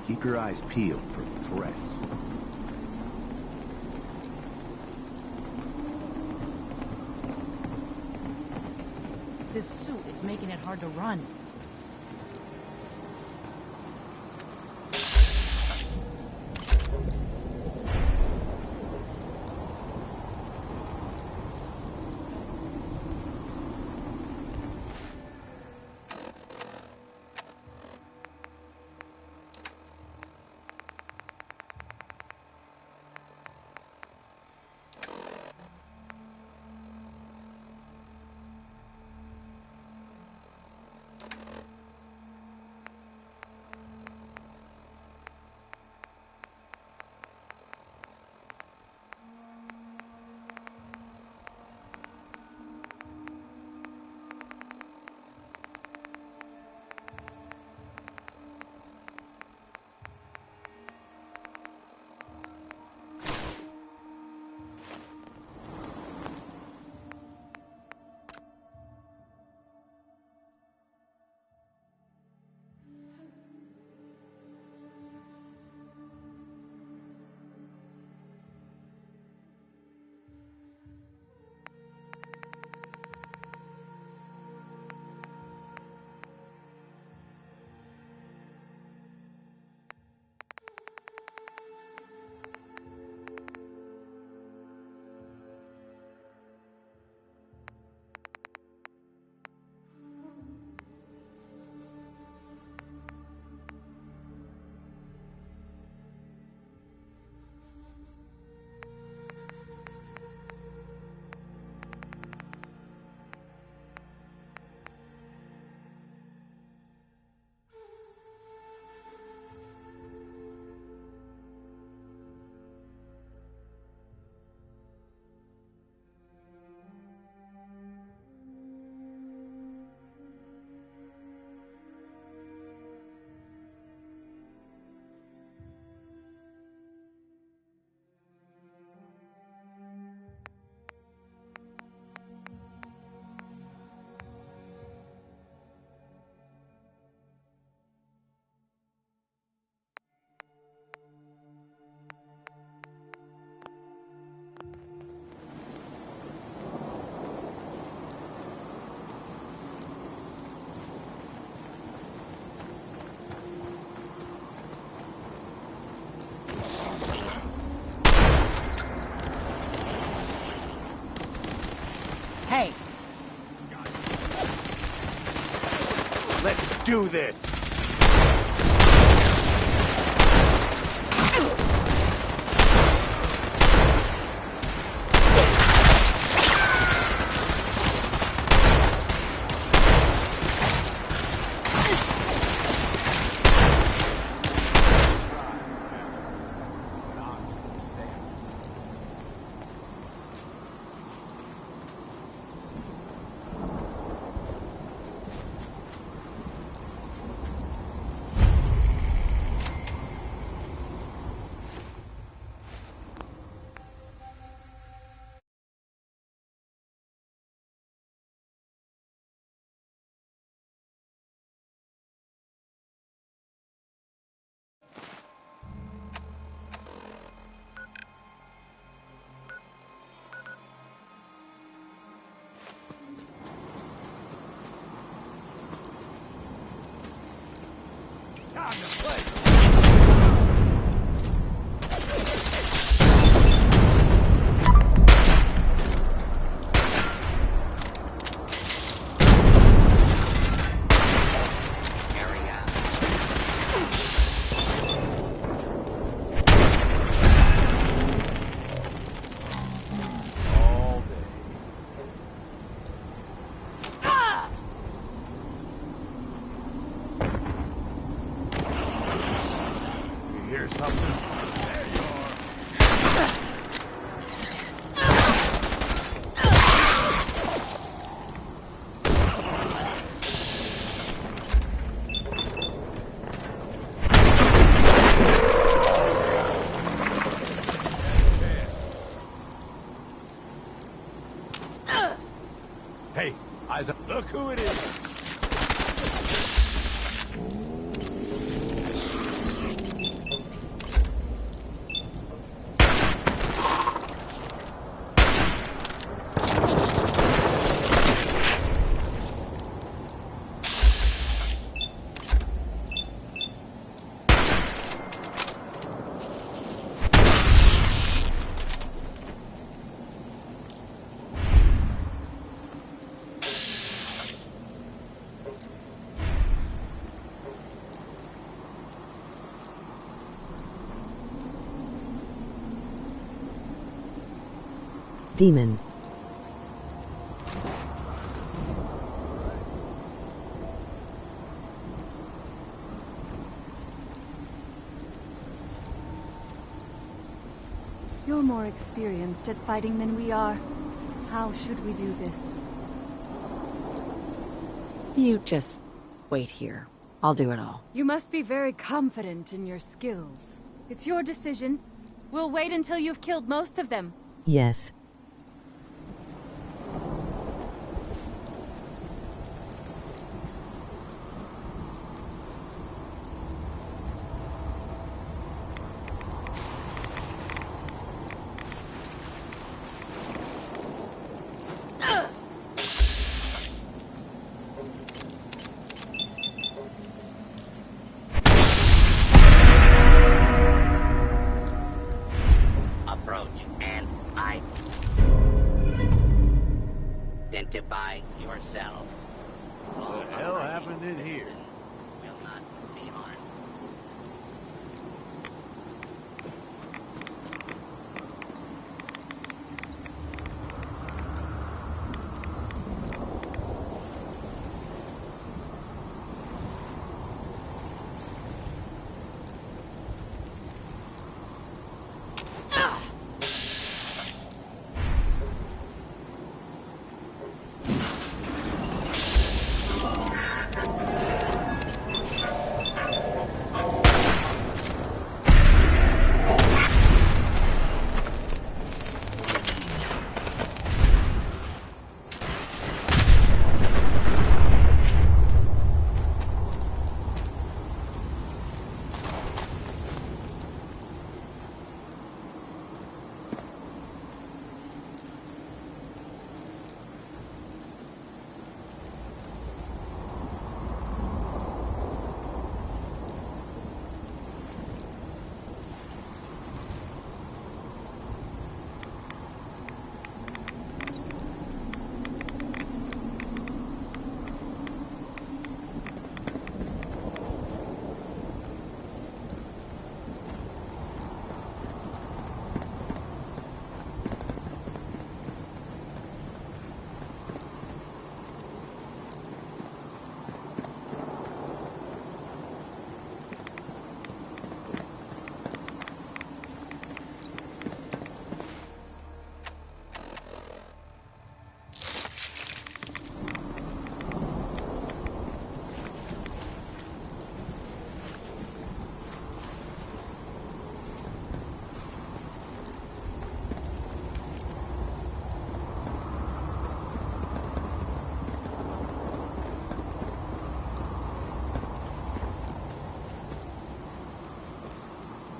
Keep your eyes peeled for threats. This suit is making it hard to run. Hey! Let's do this! Time to play! Hey, eyes up. Look who it is! demon. You're more experienced at fighting than we are. How should we do this? You just wait here. I'll do it all. You must be very confident in your skills. It's your decision. We'll wait until you've killed most of them. Yes. Approach and identify yourself. What the hell happened in here? Will not be harmed.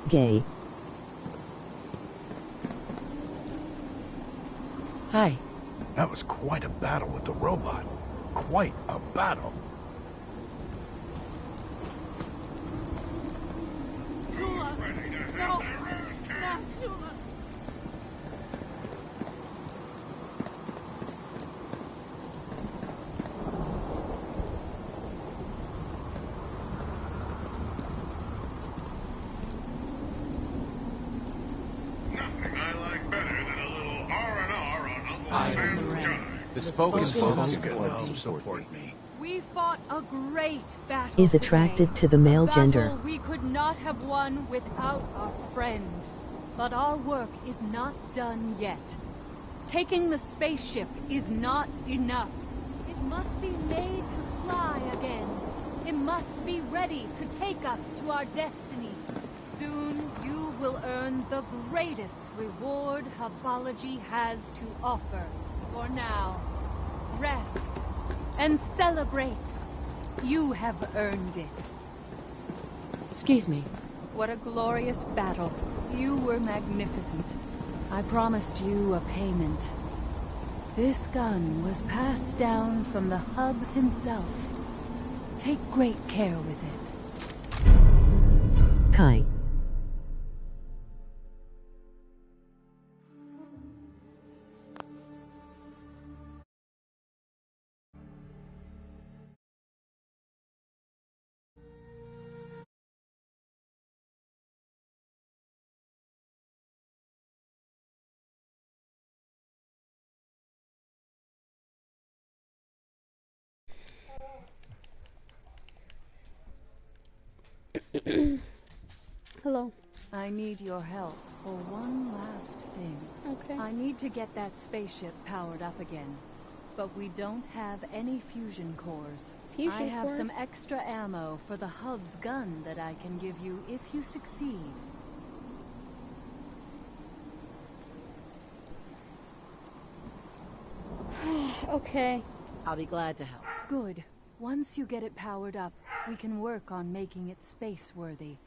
Gay. Hi. That was quite a battle with the robot. Quite a battle. Nothing I like better than a little R&R on Uncle I am Sam's the dime. The spoken folks support me. We fought a great battle Is attracted today. to the male A battle gender. we could not have won without our friend. But our work is not done yet. Taking the spaceship is not enough. It must be made to fly again. It must be ready to take us to our destiny. Soon you will earn the greatest reward Habology has to offer. For now, rest and celebrate. You have earned it. Excuse me. What a glorious battle. You were magnificent. I promised you a payment. This gun was passed down from the hub himself. Take great care with it. Kai. Hello. I need your help for one last thing. Okay. I need to get that spaceship powered up again. But we don't have any fusion cores. I have some extra ammo for the hub's gun that I can give you if you succeed. Okay. I'll be glad to help. Good. Once you get it powered up, we can work on making it space-worthy.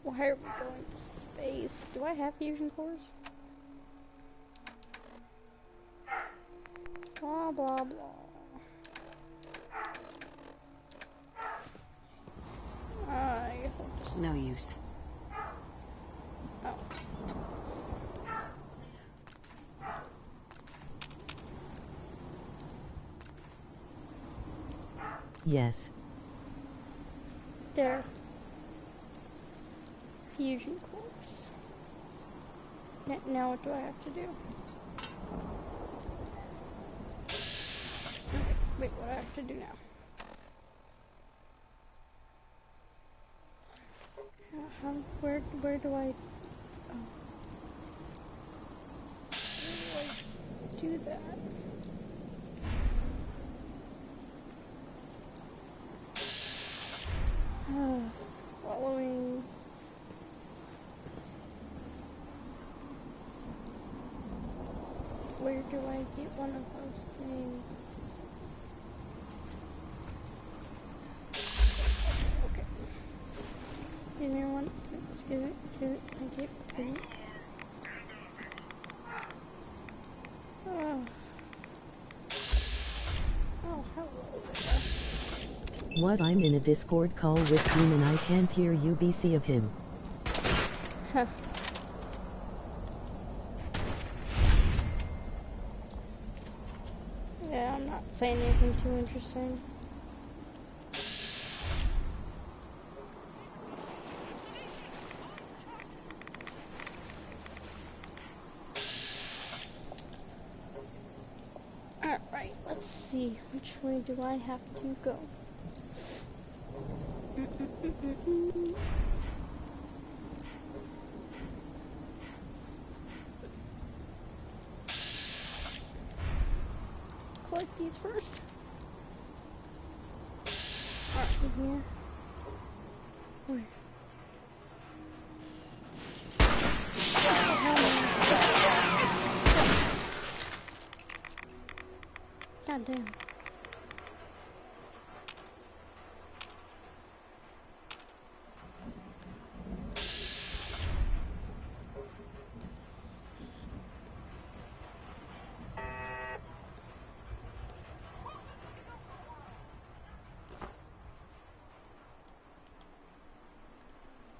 Why are we going to space? Do I have fusion cores? Blah, blah, blah. I hope this... No use. Oh. Yes. There. Fusion cores. Now what do I have to do? Wait, what do I have to do now? Where do I... Oh. Where do I do that? Following... Where do I get one of those things? Okay. Give me one. Excuse me. Thank you. Oh, hello there. What? I'm in a Discord call with Dean and I can't hear UBC of him. Huh. Yeah, I'm not saying anything too interesting. Alright, let's see. Which way do I have to go? Collect these first. Alright, in here. Where? God damn.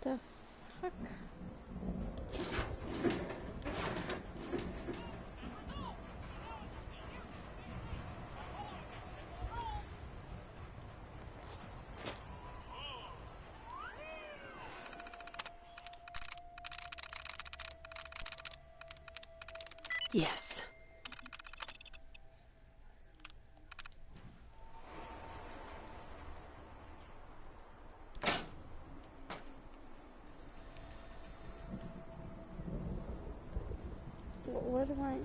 The fuck? Yes. What do I...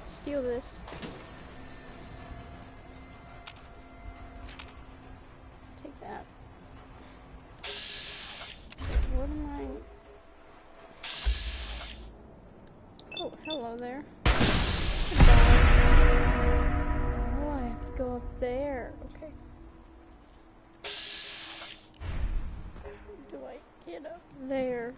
Steal this. Take that. What am I... Oh, hello there. Goodbye. Oh, I have to go up there. Okay. How do I get up there?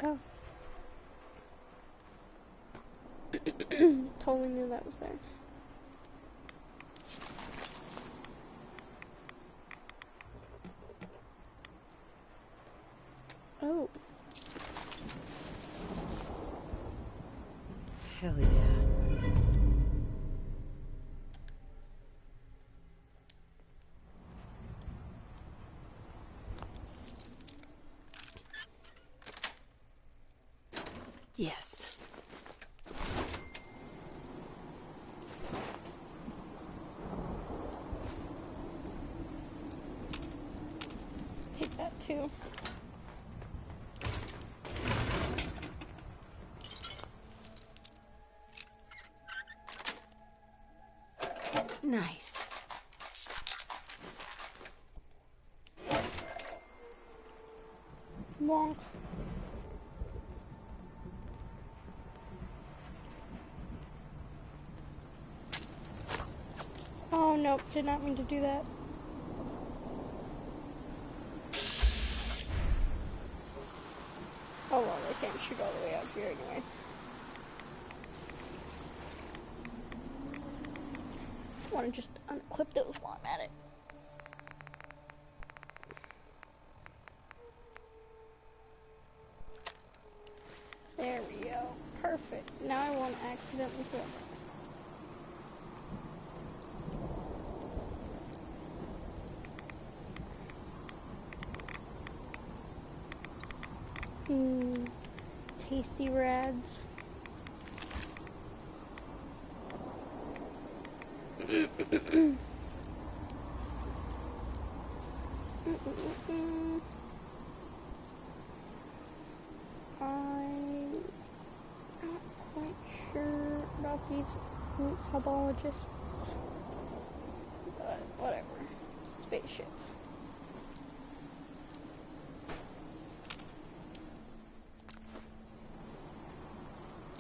Oh. Totally knew that was there. Hell yeah. Yes. Take that too. Nice. Wonk. Oh, nope. Did not mean to do that. Oh, well, they can't shoot all the way out here anyway. I want to just unclip those while I'm at it. There we go. Perfect. Now I won't accidentally flip. Tasty rads. I'm not quite sure about these hubologists, but whatever. Spaceship.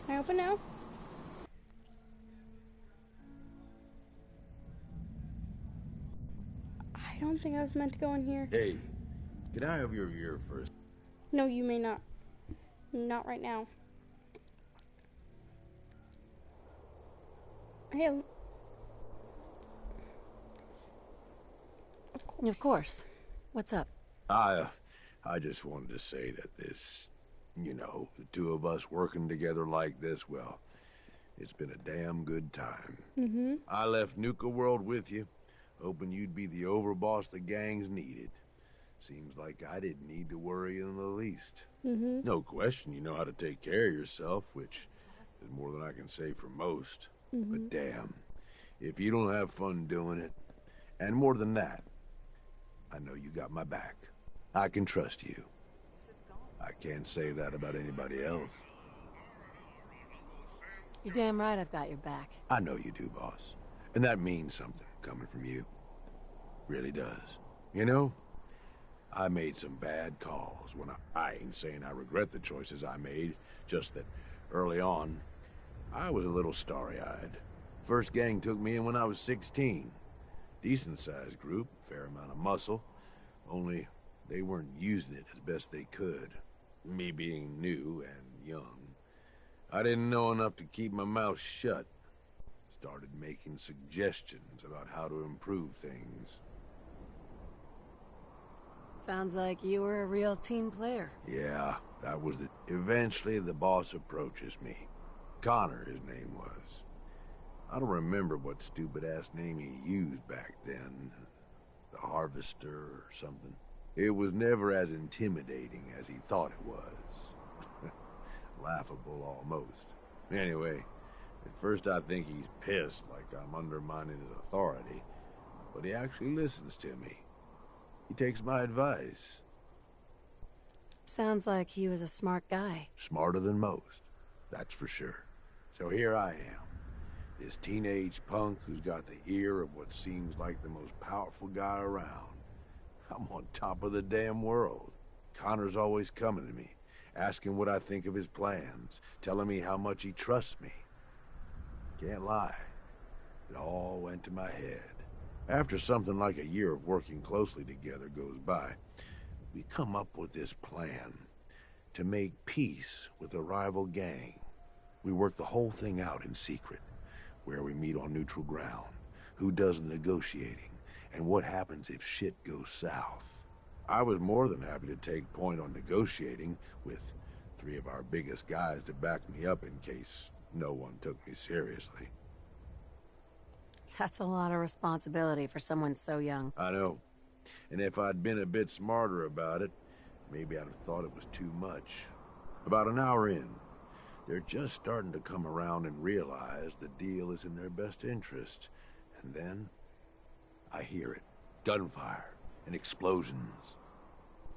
Can I open now? I don't think I was meant to go in here. Hey, can I have your ear first? No, you may not. Not right now. Hey, Of course. What's up? I just wanted to say that this, you know, the two of us working together like this, well, it's been a damn good time. I left nukaworld with you, hoping you'd be the overboss the gangs needed. Seems like I didn't need to worry in the least. No question you know how to take care of yourself, which is more than I can say for most. But damn, if you don't have fun doing it, and more than that, I know you got my back. I can trust you. I can't say that about anybody else. You're damn right I've got your back. I know you do, boss. And that means something coming from you. Really does. You know, I made some bad calls when I ain't saying I regret the choices I made, just that early on, I was a little starry-eyed. First gang took me in when I was 16. Decent-sized group, fair amount of muscle, only they weren't using it as best they could. Me being new and young, I didn't know enough to keep my mouth shut. Started making suggestions about how to improve things. Sounds like you were a real team player. Yeah, that was it. Eventually, the boss approaches me. Connor, his name was. I don't remember what stupid-ass name he used back then. The Harvester or something. It was never as intimidating as he thought it was. Laughable, almost. Anyway, at first I think he's pissed, like I'm undermining his authority. But he actually listens to me. He takes my advice. Sounds like he was a smart guy. Smarter than most, that's for sure. So here I am, this teenage punk who's got the ear of what seems like the most powerful guy around. I'm on top of the damn world. Connor's always coming to me, asking what I think of his plans, telling me how much he trusts me. Can't lie, it all went to my head. After something like a year of working closely together goes by, we come up with this plan to make peace with a rival gang. We work the whole thing out in secret, where we meet on neutral ground, who does the negotiating, and what happens if shit goes south. I was more than happy to take point on negotiating, with 3 of our biggest guys to back me up in case no one took me seriously. That's a lot of responsibility for someone so young. I know. And if I'd been a bit smarter about it, maybe I'd have thought it was too much. About an hour in, they're just starting to come around and realize the deal is in their best interest. And then, I hear it. Gunfire and explosions.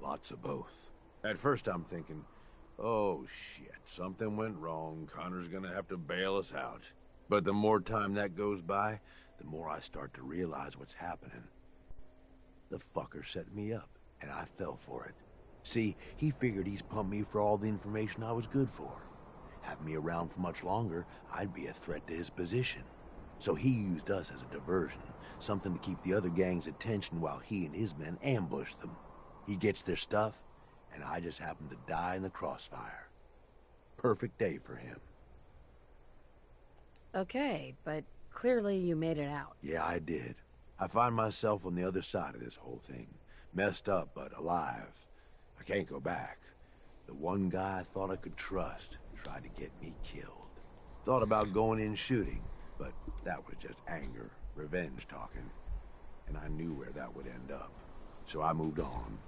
Lots of both. At first I'm thinking, oh shit, something went wrong. Connor's gonna have to bail us out. But the more time that goes by, the more I start to realize what's happening. The fucker set me up, and I fell for it. See, he figured he's pumped me for all the information I was good for. Have me around for much longer, I'd be a threat to his position. So he used us as a diversion, something to keep the other gang's attention while he and his men ambush them. He gets their stuff, and I just happen to die in the crossfire. Perfect day for him. Okay, but clearly you made it out. Yeah, I did. I find myself on the other side of this whole thing. Messed up, but alive. I can't go back. The one guy I thought I could trust tried to get me killed. Thought about going in shooting, but that was just anger, revenge talking. And I knew where that would end up. So I moved on.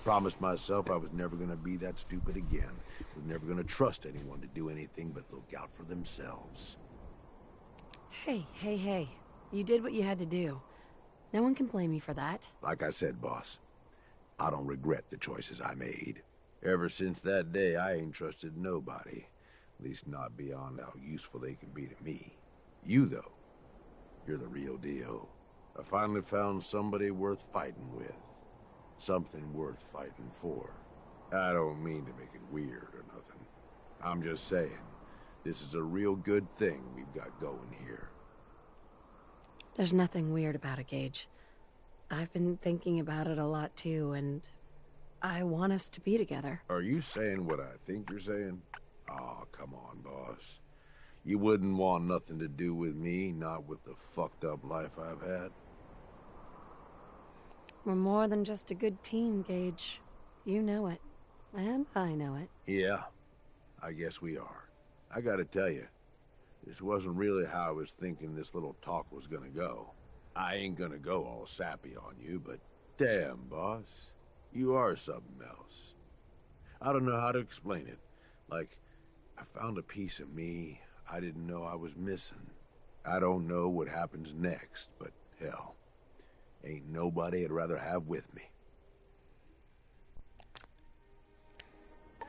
Promised myself I was never gonna be that stupid again. Was never gonna trust anyone to do anything but look out for themselves. Hey. You did what you had to do. No one can blame you for that. Like I said, boss, I don't regret the choices I made. Ever since that day, I ain't trusted nobody. At least not beyond how useful they can be to me. You, though, you're the real deal. I finally found somebody worth fighting with. Something worth fighting for. I don't mean to make it weird or nothing. I'm just saying, this is a real good thing we've got going here. There's nothing weird about it, Gage. I've been thinking about it a lot too, and I want us to be together. Are you saying what I think you're saying? Oh, come on, boss. You wouldn't want nothing to do with me, not with the fucked up life I've had. We're more than just a good team, Gage. You know it. And I know it. Yeah, I guess we are. I gotta tell you, this wasn't really how I was thinking this little talk was gonna go. I ain't gonna go all sappy on you, but damn, boss, you are something else. I don't know how to explain it. Like, I found a piece of me I didn't know I was missing. I don't know what happens next, but hell, ain't nobody I'd rather have with me.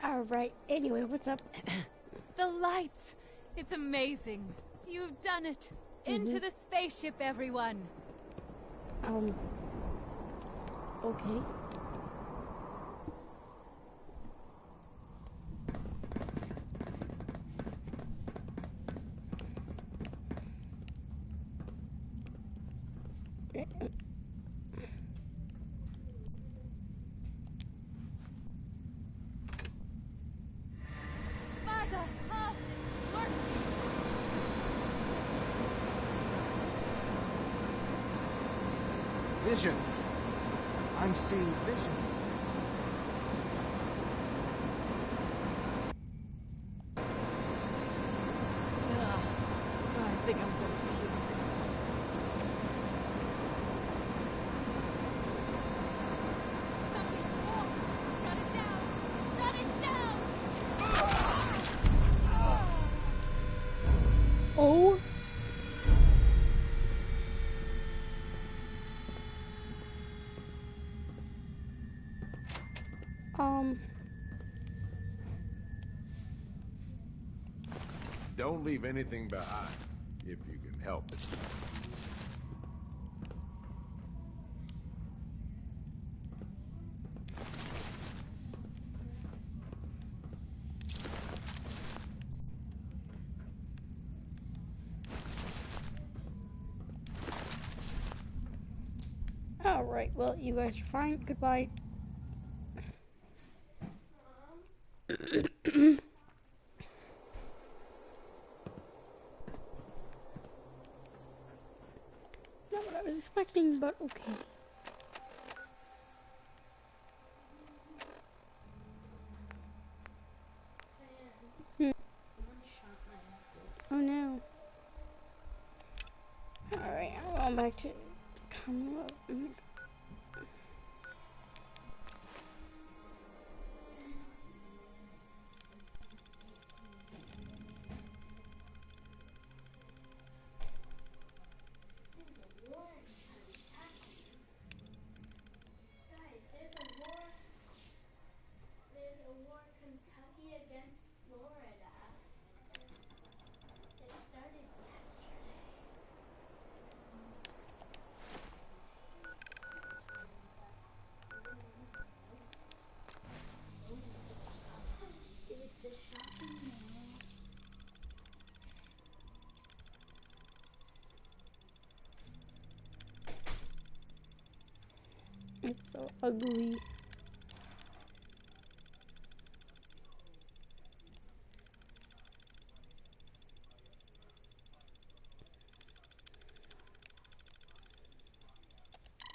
Alright, anyway, what's up? The lights! It's amazing. You've done it. Into the spaceship, everyone. Okay. By the hub, it's working. Visions. I'm seeing visions. Ugh. I think I'm gonna puke. Something's wrong. Shut it down. Shut it down. Oh. Don't leave anything behind, if you can help it. Alright, well, you guys are fine. Goodbye. Not what I was expecting, but okay. back to Commonwealth. It's so ugly.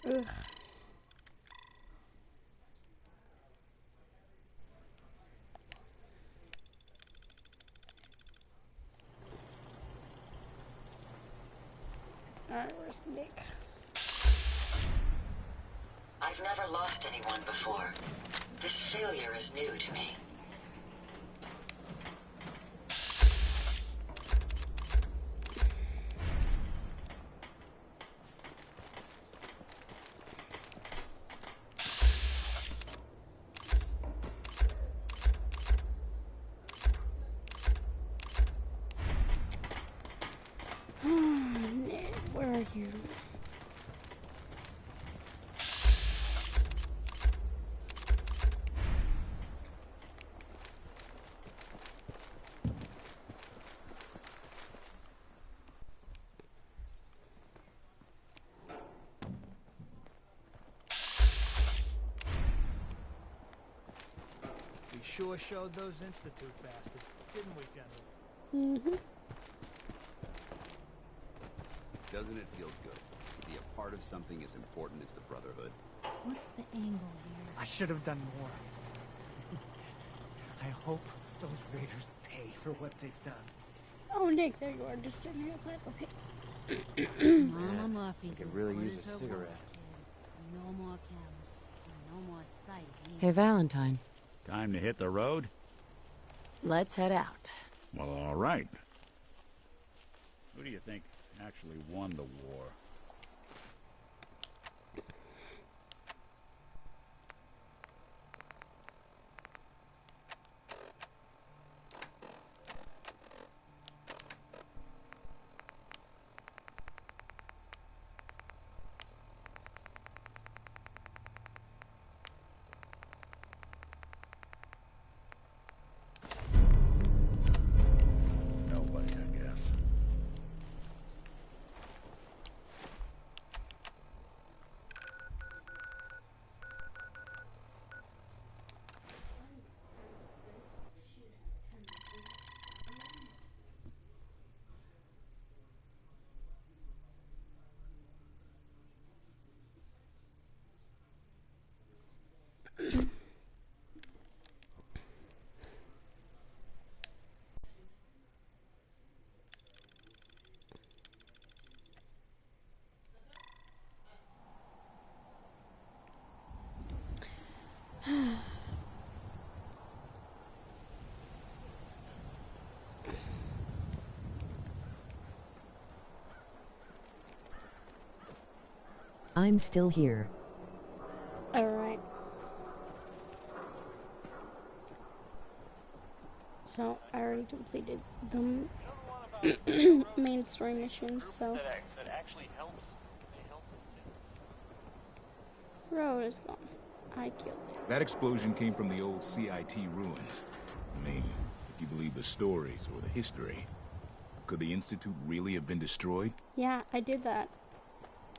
Ugh. Alright, where's Nick? I've never lost anyone before. This failure is new to me. Nick, where are you? We sure showed those Institute bastards, didn't we, General? Mm-hmm. Doesn't it feel good to be a part of something as important as the Brotherhood? What's the angle here? I should have done more. I hope those raiders pay for what they've done. Oh, Nick, there you are, just sitting here outside. Okay. Mama Murphy's could really use a cigarette. No more cows. No more sight. Hey, Valentine. Time to hit the road? Let's head out. Well, all right. Who do you think actually won the war? Nobody, I guess. I'm still here. Alright. So, I already completed the main story mission, so... That actually helps. Road is gone. I killed it. That explosion came from the old CIT ruins. I mean, if you believe the stories or the history, could the Institute really have been destroyed? Yeah, I did that.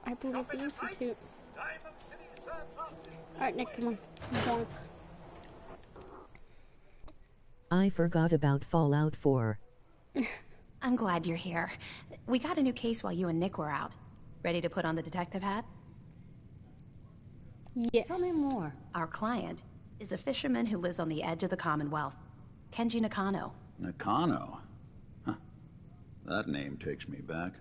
I blew up the Institute. Alright, Nick, come on. Bonk. I forgot about Fallout 4. I'm glad you're here. We got a new case while you and Nick were out. Ready to put on the detective hat? Yes. Tell me more. Our client is a fisherman who lives on the edge of the Commonwealth. Kenji Nakano. Nakano? Huh. That name takes me back.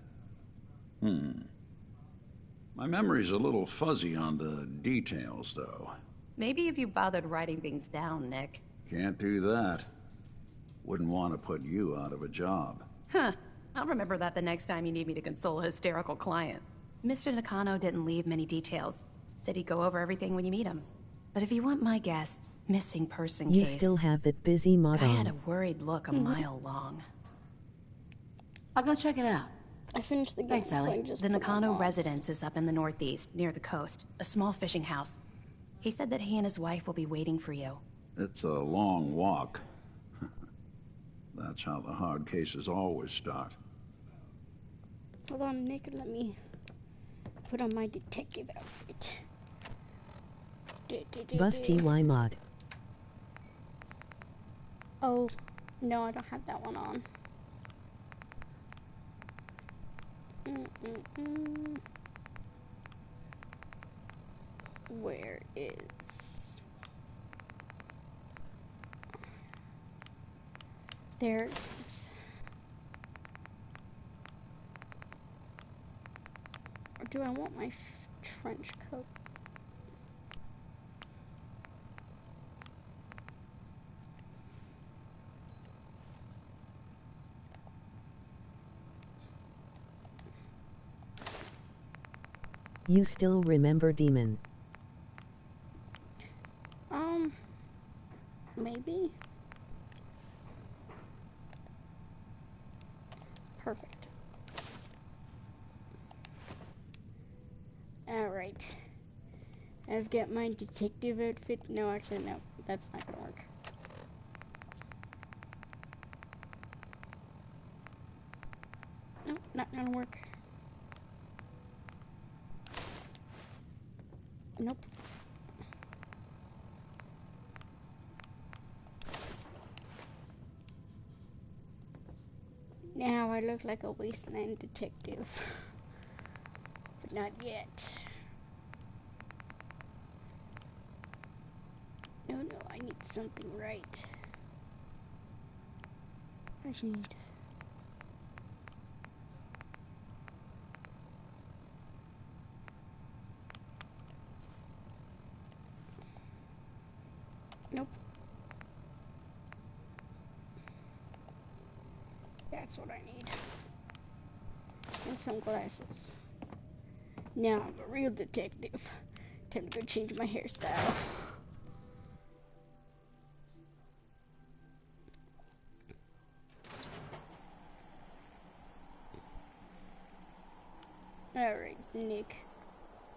My memory's a little fuzzy on the details, though. Maybe if you bothered writing things down, Nick. Can't do that. Wouldn't want to put you out of a job. Huh. I'll remember that the next time you need me to console a hysterical client. Mr. Nakano didn't leave many details. Said he'd go over everything when you meet him. But if you want my guess, missing person You case... still have that busy mod I on. had a worried look a mile long. I'll go check it out. I finished the game, Thanks, so I Ellie. just The put my Nakano mods. residence is up in the northeast, near the coast. A small fishing house. He said that he and his wife will be waiting for you. It's a long walk. That's how the hard cases always start. Hold on, Nick, let me put on my detective outfit. Bus TY mod. Oh, no, I don't have that one on. Where is... There it is. Or do I want my trench coat? You still remember Demon? Maybe? Perfect. Alright. I've got my detective outfit. No, actually, no. That's not gonna work. Nope, not gonna work. Nope. Now I look like a wasteland detective. But not yet. No, I need something right. I need... Nope. That's what I need. And some glasses. Now I'm a real detective. Time to go change my hairstyle. Alright, Nick.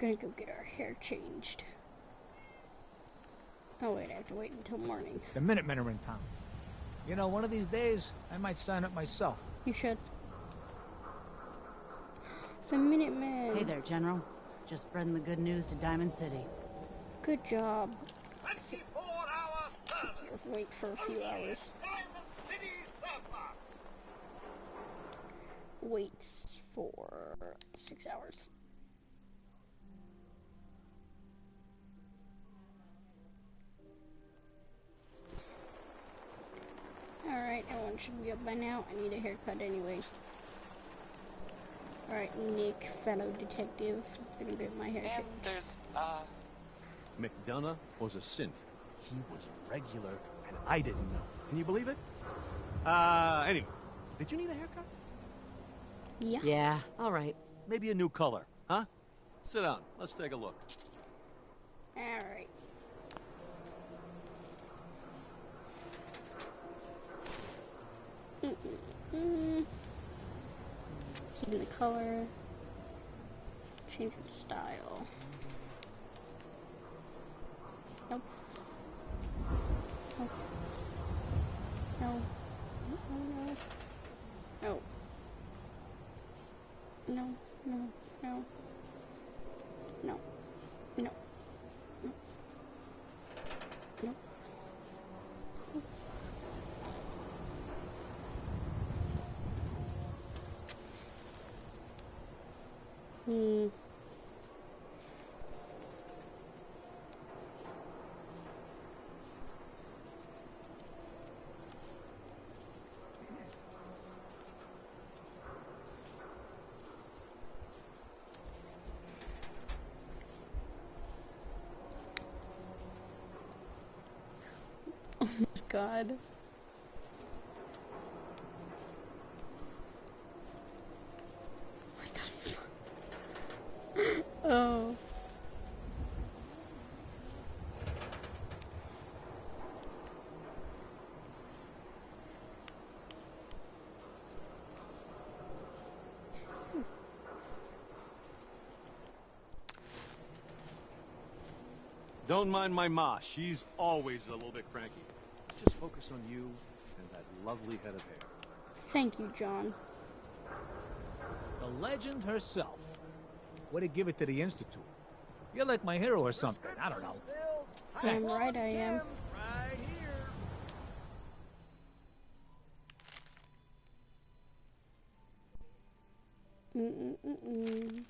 Gonna go get our hair changed. Oh wait, I have to wait until morning. The Minutemen are in town. You know, one of these days, I might sign up myself. You should. The Minutemen. Hey there, General. Just spreading the good news to Diamond City. Good job. 24-hour service. Wait for a few hours. Diamond City surplus. Wait for 6 hours. Alright, everyone should be up by now. I need a haircut anyway. Alright, Nick, fellow detective. Gonna get my hair changed. There's, McDonough was a synth. He was a regular, and I didn't know. Can you believe it? Anyway, did you need a haircut? Yeah. Yeah, all right. Maybe a new color, huh? Sit down. Let's take a look. Alright. Keeping the color. Changing the style. Nope. Nope. No. No. No. No. No. No. No. No. No. Hmm. God. What the fuck? Oh. Don't mind my ma. She's always a little bit cranky. Let's just focus on you and that lovely head of hair. Thank you, John. The legend herself. Way to give it to the Institute. You're like my hero or something. I don't know. Damn right I am. Right here. Mm-mm-mm-mm.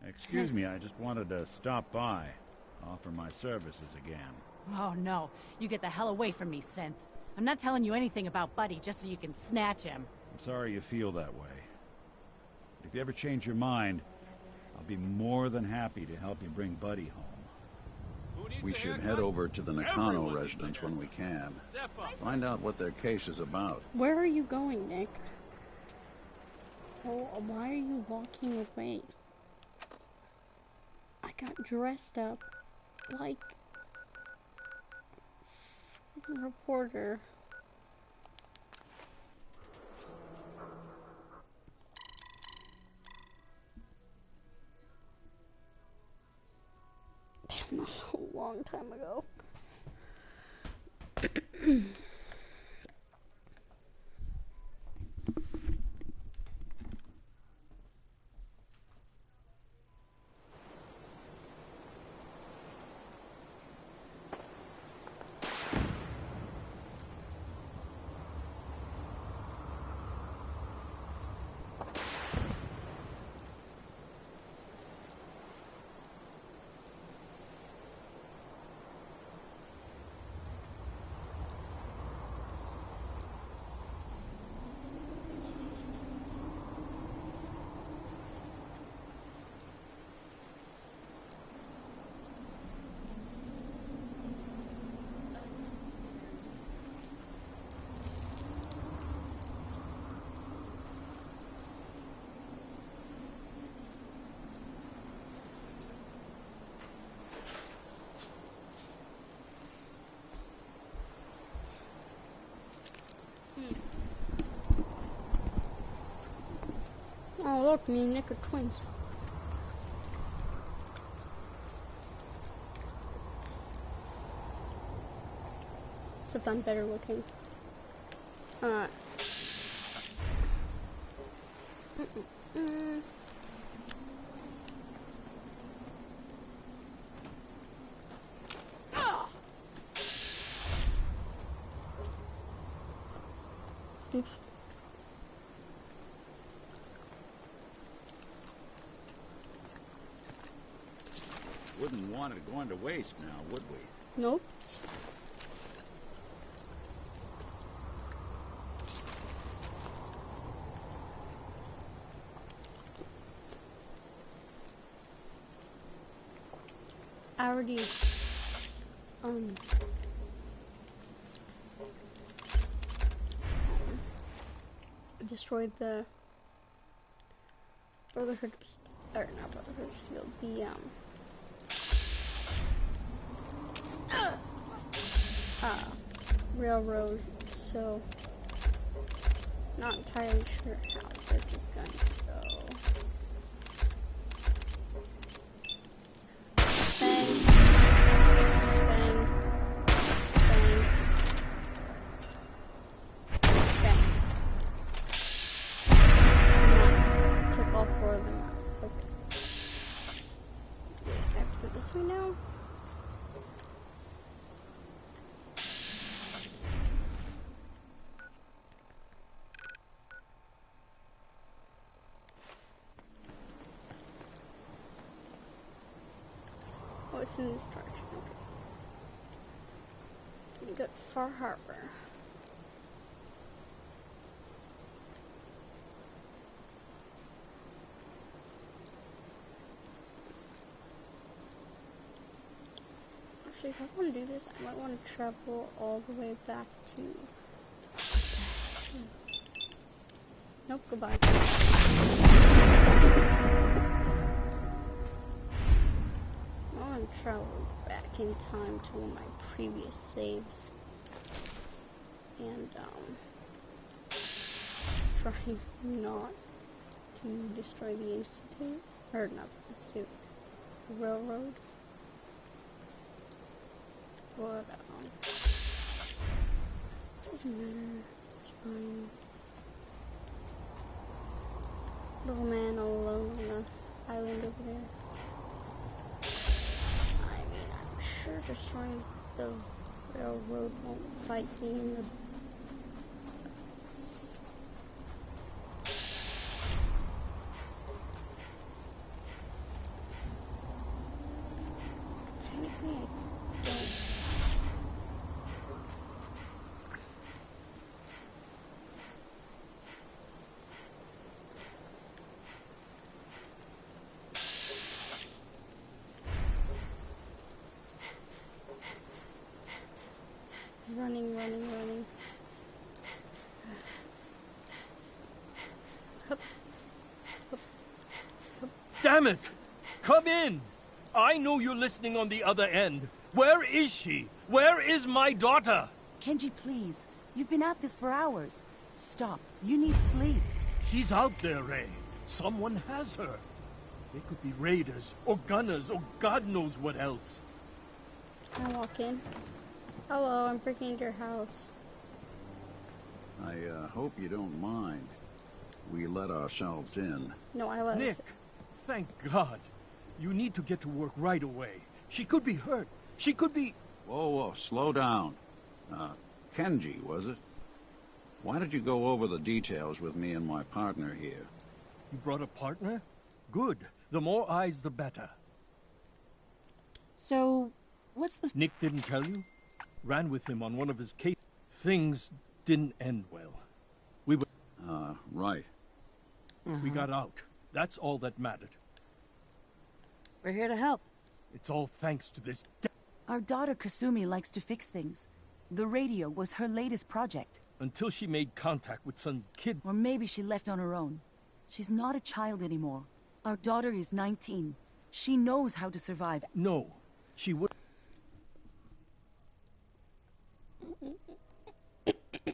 Excuse me, I just wanted to stop by, offer my services again. Oh no, you get the hell away from me, Synth. I'm not telling you anything about Buddy just so you can snatch him. I'm sorry you feel that way. If you ever change your mind, I'll be more than happy to help you bring Buddy home. We should head over to the Nakano residence when we can. Find out what their case is about. Where are you going, Nick? Oh, why are you walking away? I got dressed up like a reporter. Damn, that was a long time ago. Oh look, me and Nick are twins. Except I'm better looking. Oops. Wouldn't want it going to waste now, would we? Nope. I already destroyed the Brotherhood, or not Brotherhood of Steel, the railroad, so not entirely sure how this is going to go. Bang. Bang. Bang. right now. Oh, it's in this direction. Okay. We got Far Harbor. Actually, if I want to do this, I might want to travel all the way back to... Nope, goodbye. I want to travel back in time to one of my previous saves. And, try not to destroy the Institute. Or not the Institute. The railroad. But, doesn't matter. It's fine. Little man all alone on the island over there. I mean, I'm sure destroying the railroad won't fight me in the... Technically, I don't... Running. Hup. Damn it! Come in! I know you're listening on the other end. Where is she? Where is my daughter? Kenji, please. You've been at this for hours. Stop. You need sleep. She's out there, Ray. Someone has her. They could be raiders, or gunners, or God knows what else. Can I walk in? Hello, I'm breaking into your house. I hope you don't mind. We let ourselves in. No, I let Nick, thank God. You need to get to work right away. She could be hurt. She could be... Whoa, slow down. Kenji, was it? Why did you go over the details with me and my partner here? You brought a partner? Good. The more eyes, the better. So, what's the... Nick didn't tell you? Ran with him on one of his cases. Things didn't end well. We were... right. We got out. That's all that mattered. We're here to help. It's all thanks to this... Our daughter Kasumi likes to fix things. The radio was her latest project. Until she made contact with some kid... Or maybe she left on her own. She's not a child anymore. Our daughter is 19. She knows how to survive. No, she would...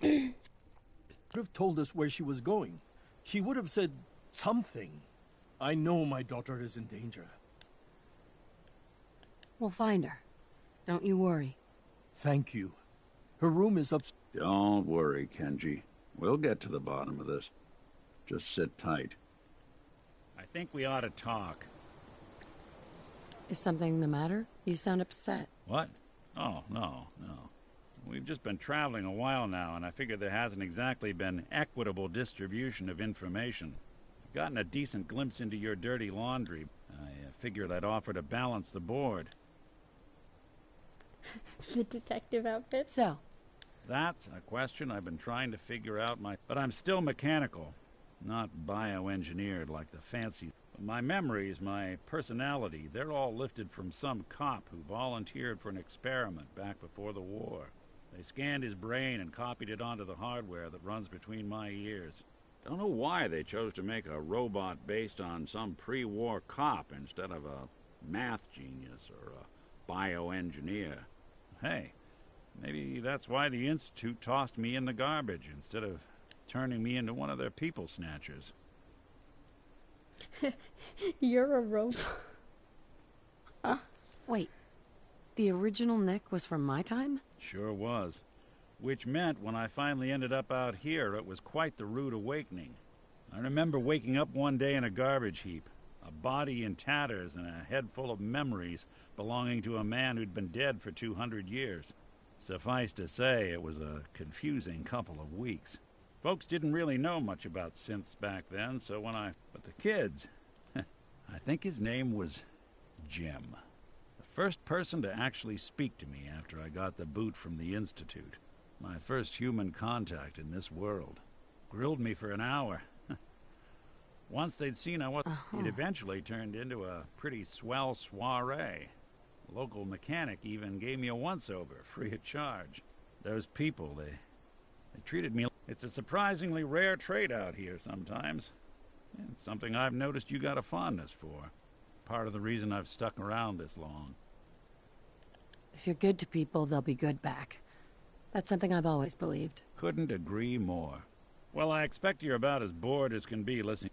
would have told us where she was going. She would have said something. I know my daughter is in danger. We'll find her. Don't you worry. Thank you. Her room is upstairs. Don't worry, Kenji. We'll get to the bottom of this. Just sit tight. I think we ought to talk. Is something the matter? You sound upset. What? Oh, no. We've just been traveling a while now, and I figure there hasn't exactly been equitable distribution of information. I've gotten a decent glimpse into your dirty laundry. I figured I'd offer to balance the board. The detective outfit? So? That's a question I've been trying to figure out But I'm still mechanical, not bioengineered like the fancy... My memories, my personality, they're all lifted from some cop who volunteered for an experiment back before the war. They scanned his brain and copied it onto the hardware that runs between my ears. Don't know why they chose to make a robot based on some pre-war cop instead of a math genius or a bioengineer. Hey, maybe that's why the Institute tossed me in the garbage instead of turning me into one of their people snatchers. You're a robot. Huh? Wait, the original Nick was from my time? Sure was. Which meant when I finally ended up out here, it was quite the rude awakening. I remember waking up one day in a garbage heap. A body in tatters and a head full of memories belonging to a man who'd been dead for 200 years. Suffice to say, it was a confusing couple of weeks. Folks didn't really know much about synths back then, so But the kids... I think his name was Jim. The first person to actually speak to me after I got the boot from the Institute. My first human contact in this world. Grilled me for an hour. Once they'd seen it eventually turned into a pretty swell soiree. The local mechanic even gave me a once-over, free of charge. Those people, they treated me... It's a surprisingly rare trait out here sometimes. It's something I've noticed you got a fondness for. Part of the reason I've stuck around this long. If you're good to people, they'll be good back. That's something I've always believed. Couldn't agree more. Well, I expect you're about as bored as can be listening.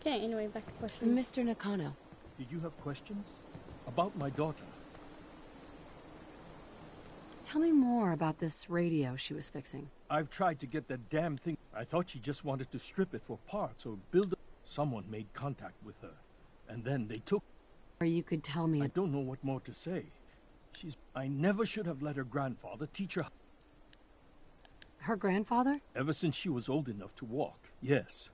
Okay, anyway, back to questions. Mr. Nakano. Did you have questions? About my daughter? Tell me more about this radio she was fixing. I've tried to get that damn thing. I thought she just wanted to strip it for parts or build it. Someone made contact with her, and then they took... Or you could tell me... I don't know what more to say. I never should have let her grandfather teach her... Her grandfather? Ever since she was old enough to walk, yes.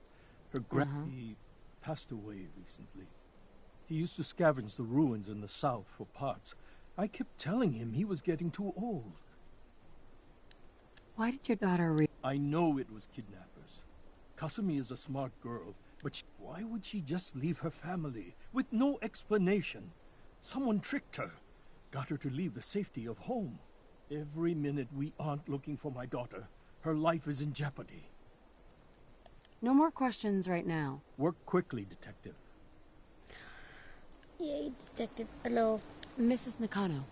He passed away recently. He used to scavenge the ruins in the south for parts. I kept telling him he was getting too old. Why did your daughter I know it was kidnappers. Kasumi is a smart girl, but why would she just leave her family with no explanation? Someone tricked her, got her to leave the safety of home. Every minute we aren't looking for my daughter, her life is in jeopardy. No more questions right now. Work quickly, Detective. Yay, Detective. Hello. Mrs. Nakano.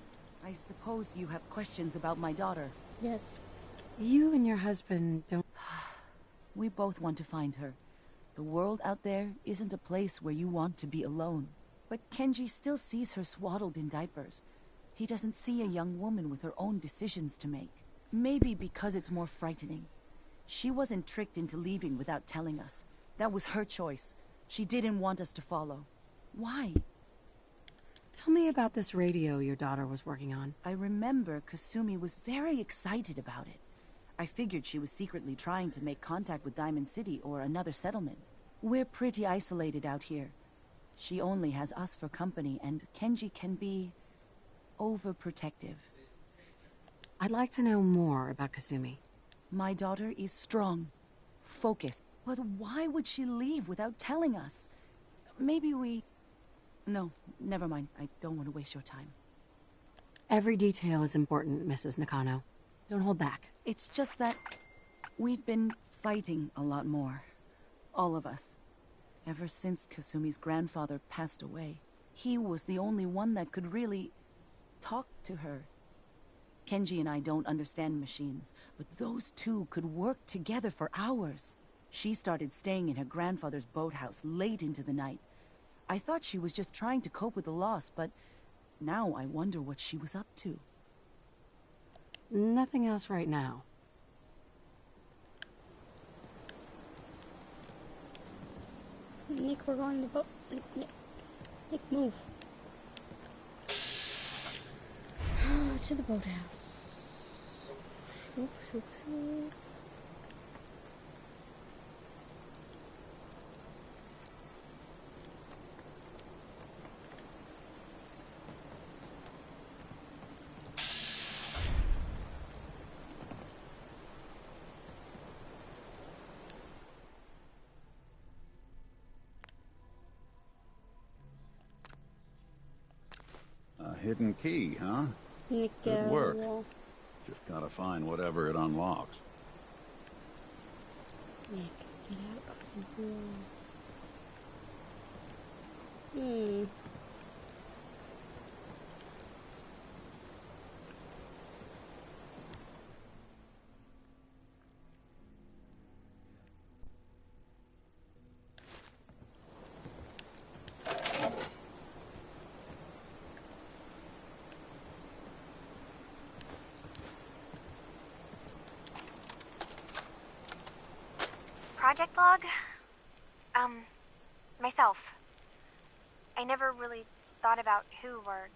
I suppose you have questions about my daughter. Yes. You and your husband don't... We both want to find her. The world out there isn't a place where you want to be alone. But Kenji still sees her swaddled in diapers. He doesn't see a young woman with her own decisions to make. Maybe because it's more frightening. She wasn't tricked into leaving without telling us. That was her choice. She didn't want us to follow. Why? Tell me about this radio your daughter was working on. I remember Kasumi was very excited about it. I figured she was secretly trying to make contact with Diamond City or another settlement. We're pretty isolated out here. She only has us for company, and Kenji can be... overprotective. I'd like to know more about Kasumi. My daughter is strong, focused. But why would she leave without telling us? Maybe we... No, never mind. I don't want to waste your time. Every detail is important, Mrs. Nakano. Don't hold back. It's just that we've been fighting a lot more. All of us. Ever since Kasumi's grandfather passed away. He was the only one that could really talk to her. Kenji and I don't understand machines, but those two could work together for hours. She started staying in her grandfather's boathouse late into the night. I thought she was just trying to cope with the loss, but now I wonder what she was up to. Nothing else right now. Nick, we're going to the boat. Nick, move. To the boathouse. Shoop, shoop, shoop. A hidden key, huh? Nick, good work. Just gotta find whatever it unlocks. Nick, get out of the room. Project log? myself. I never really thought about who or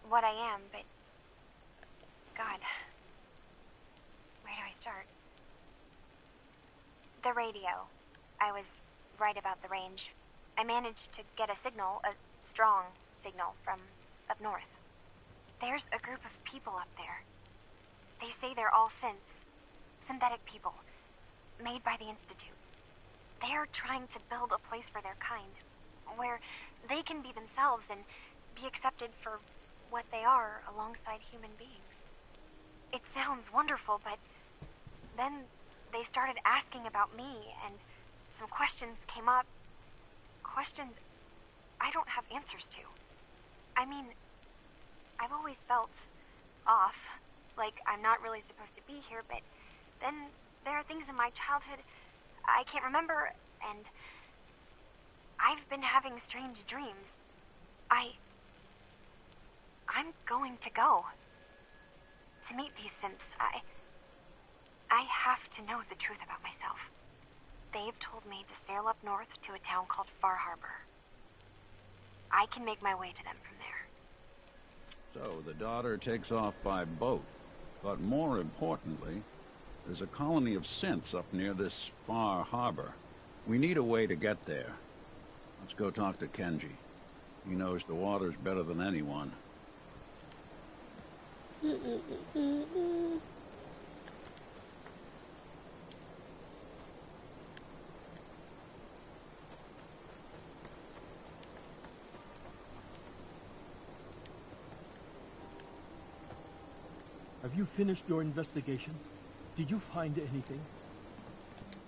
what I am, but God, where do I start? The radio. I was right about the range. I managed to get a signal, a strong signal, from up north. There's a group of people up there. They say they're all synths. Synthetic people. Made by the Institute. They are trying to build a place for their kind. Where they can be themselves and be accepted for what they are alongside human beings. It sounds wonderful, but then they started asking about me, and some questions came up. Questions I don't have answers to. I mean, I've always felt off, like I'm not really supposed to be here, but then there are things in my childhood I can't remember, and I've been having strange dreams. I'm going to go. To meet these synths, I have to know the truth about myself. They've told me to sail up north to a town called Far Harbor. I can make my way to them from there. So the daughter takes off by boat. But more importantly, there's a colony of synths up near this Far Harbor. We need a way to get there. Let's go talk to Kenji. He knows the waters better than anyone. Have you finished your investigation? Did you find anything?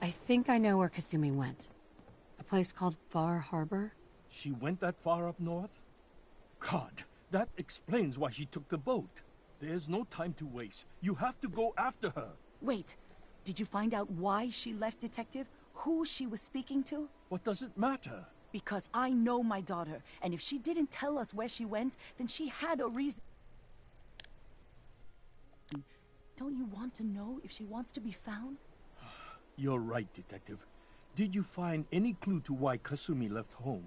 I think I know where Kasumi went. A place called Far Harbor? She went that far up north? God, that explains why she took the boat. There's no time to waste. You have to go after her. Wait, did you find out why she left, Detective? Who she was speaking to? What does it matter? Because I know my daughter, and if she didn't tell us where she went, then she had a reason. Don't you want to know if she wants to be found? You're right, Detective. Did you find any clue to why Kasumi left home?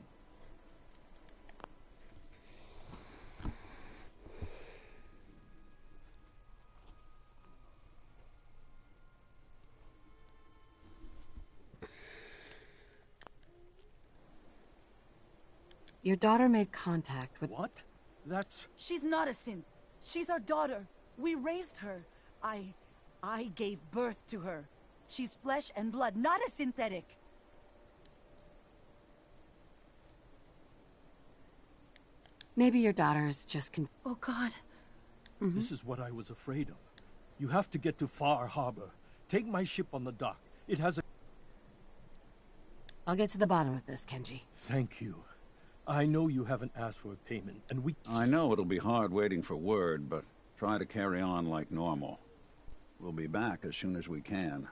Your daughter made contact with... What? That's... She's not a synth. She's our daughter. We raised her. I gave birth to her. She's flesh and blood, not a synthetic. Maybe your daughter is just Oh, God. This is what I was afraid of. You have to get to Far Harbor. Take my ship on the dock. It has a... I'll get to the bottom of this, Kenji. Thank you. I know you haven't asked for a payment, and we... I know it'll be hard waiting for word, but try to carry on like normal. We'll be back as soon as we can.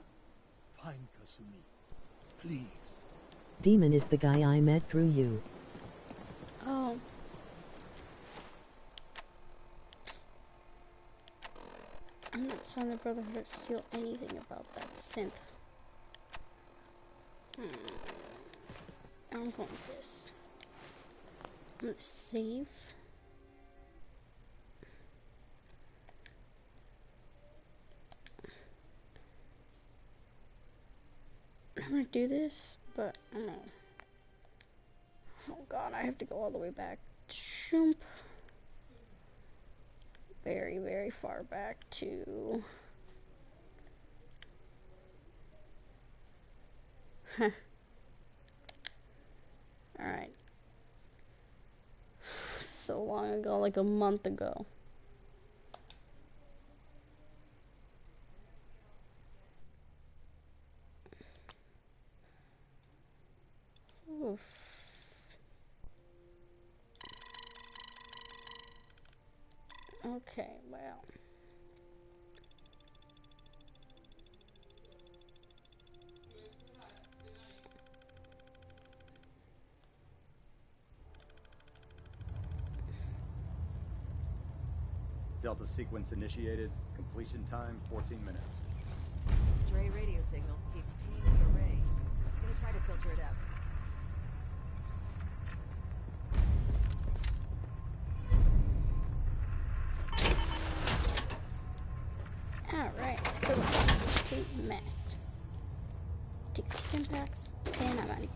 Fine, Kasumi. Please. Demon is the guy I met through you. Oh. I'm not telling the Brotherhood to steal anything about that synth. I'm going with this. I'm gonna save. I'm gonna do this, but no. Oh God, I have to go all the way back. Jump. Very, very far back to... Huh. Alright. So long ago, like a month ago. Oof. Okay, well. Delta sequence initiated. Completion time 14 minutes. Stray radio signals keep pinging the array. I'm gonna try to filter it out. Stimpaks, and I'm out of here.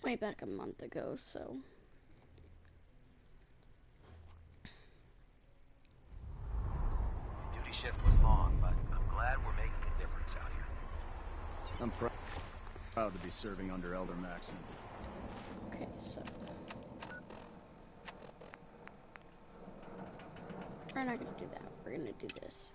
Way back a month ago, so. Duty shift was long, but I'm glad we're making a difference out here. I'm proud to be serving under Elder Maxon. Okay, so. We're not gonna do that. We're gonna do this.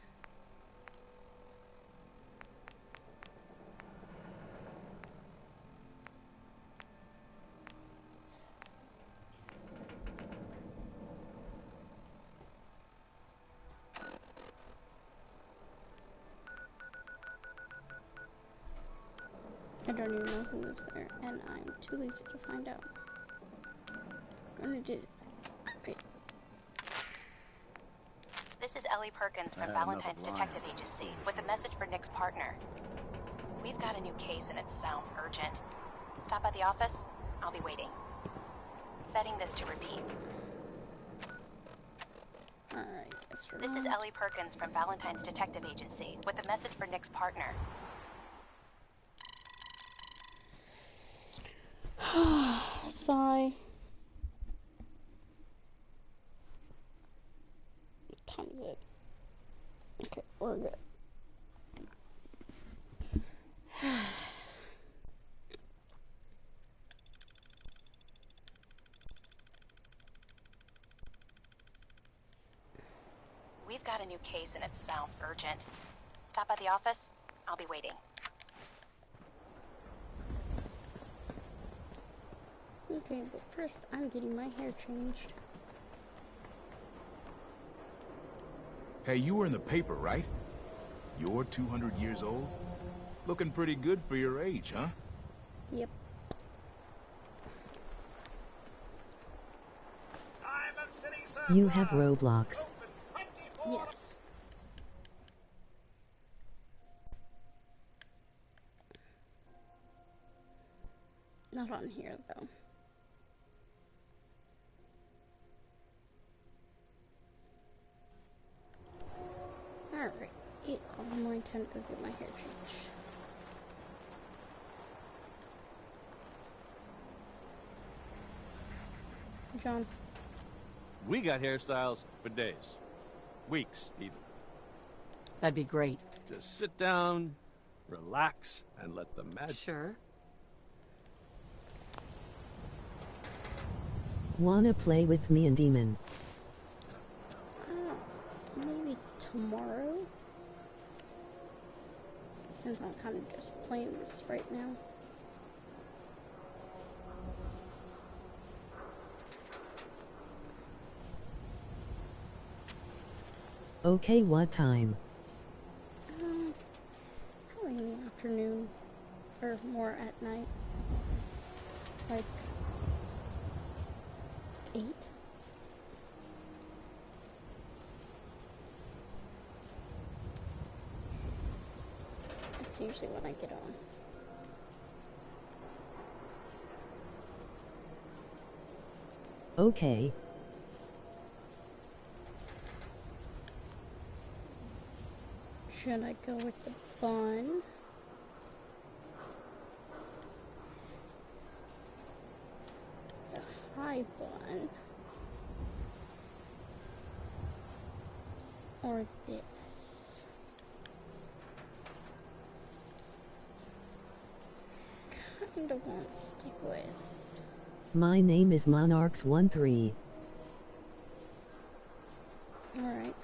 I don't even know who lives there, and I'm too lazy to find out. I'm gonna do it. Wait. This is Ellie Perkins from Valentine's Detective Agency with a message for Nick's partner. We've got a new case and it sounds urgent. Stop by the office. I'll be waiting. Setting this to repeat. Alright, guess we're This is Ellie Perkins from Valentine's Detective Agency with a message for Nick's partner. Sigh. What time is it? Okay, we're good. We've got a new case and it sounds urgent. Stop by the office. I'll be waiting. Okay, but first I'm getting my hair changed. Hey, you were in the paper, right? You're 200 years old? Looking pretty good for your age, huh? Yep. You have Roblox. Yes. Not on here, though. Alright, it's on my time to get my hair changed. John. We got hairstyles for days. Weeks, even. That'd be great. Just sit down, relax, and let the magic... Sure. Wanna play with me and Demon? Maybe tomorrow? Since I'm kind of just playing this right now. Okay, what time? Probably in the afternoon. Or more at night. Like 8? That's usually when I get on. Okay. Should I go with the bun? The high bun? Or this? Kinda want to stick with. My name is Monarchs13. Alright.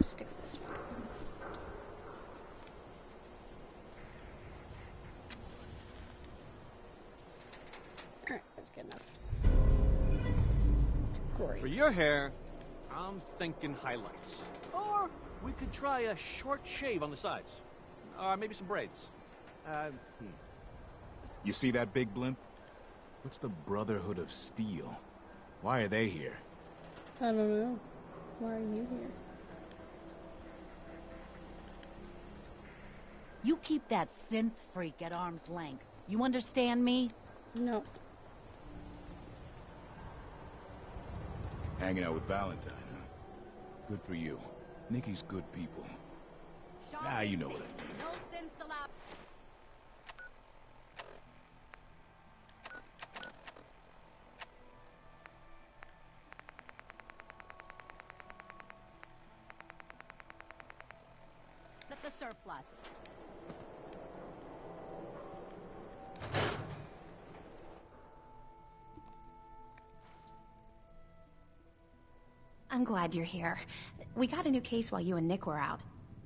Stick with this one. Alright, that's good enough. Great. For your hair, I'm thinking highlights. Or we could try a short shave on the sides. Or maybe some braids. You see that big blimp? What's the Brotherhood of Steel? Why are they here? I don't know. Why are you here? You keep that synth freak at arm's length. You understand me? No. Hanging out with Valentine, huh? Good for you. Nikki's good people. Ah, you know what I mean. No sense allowed. At the surplus. I'm glad you're here. We got a new case while you and Nick were out.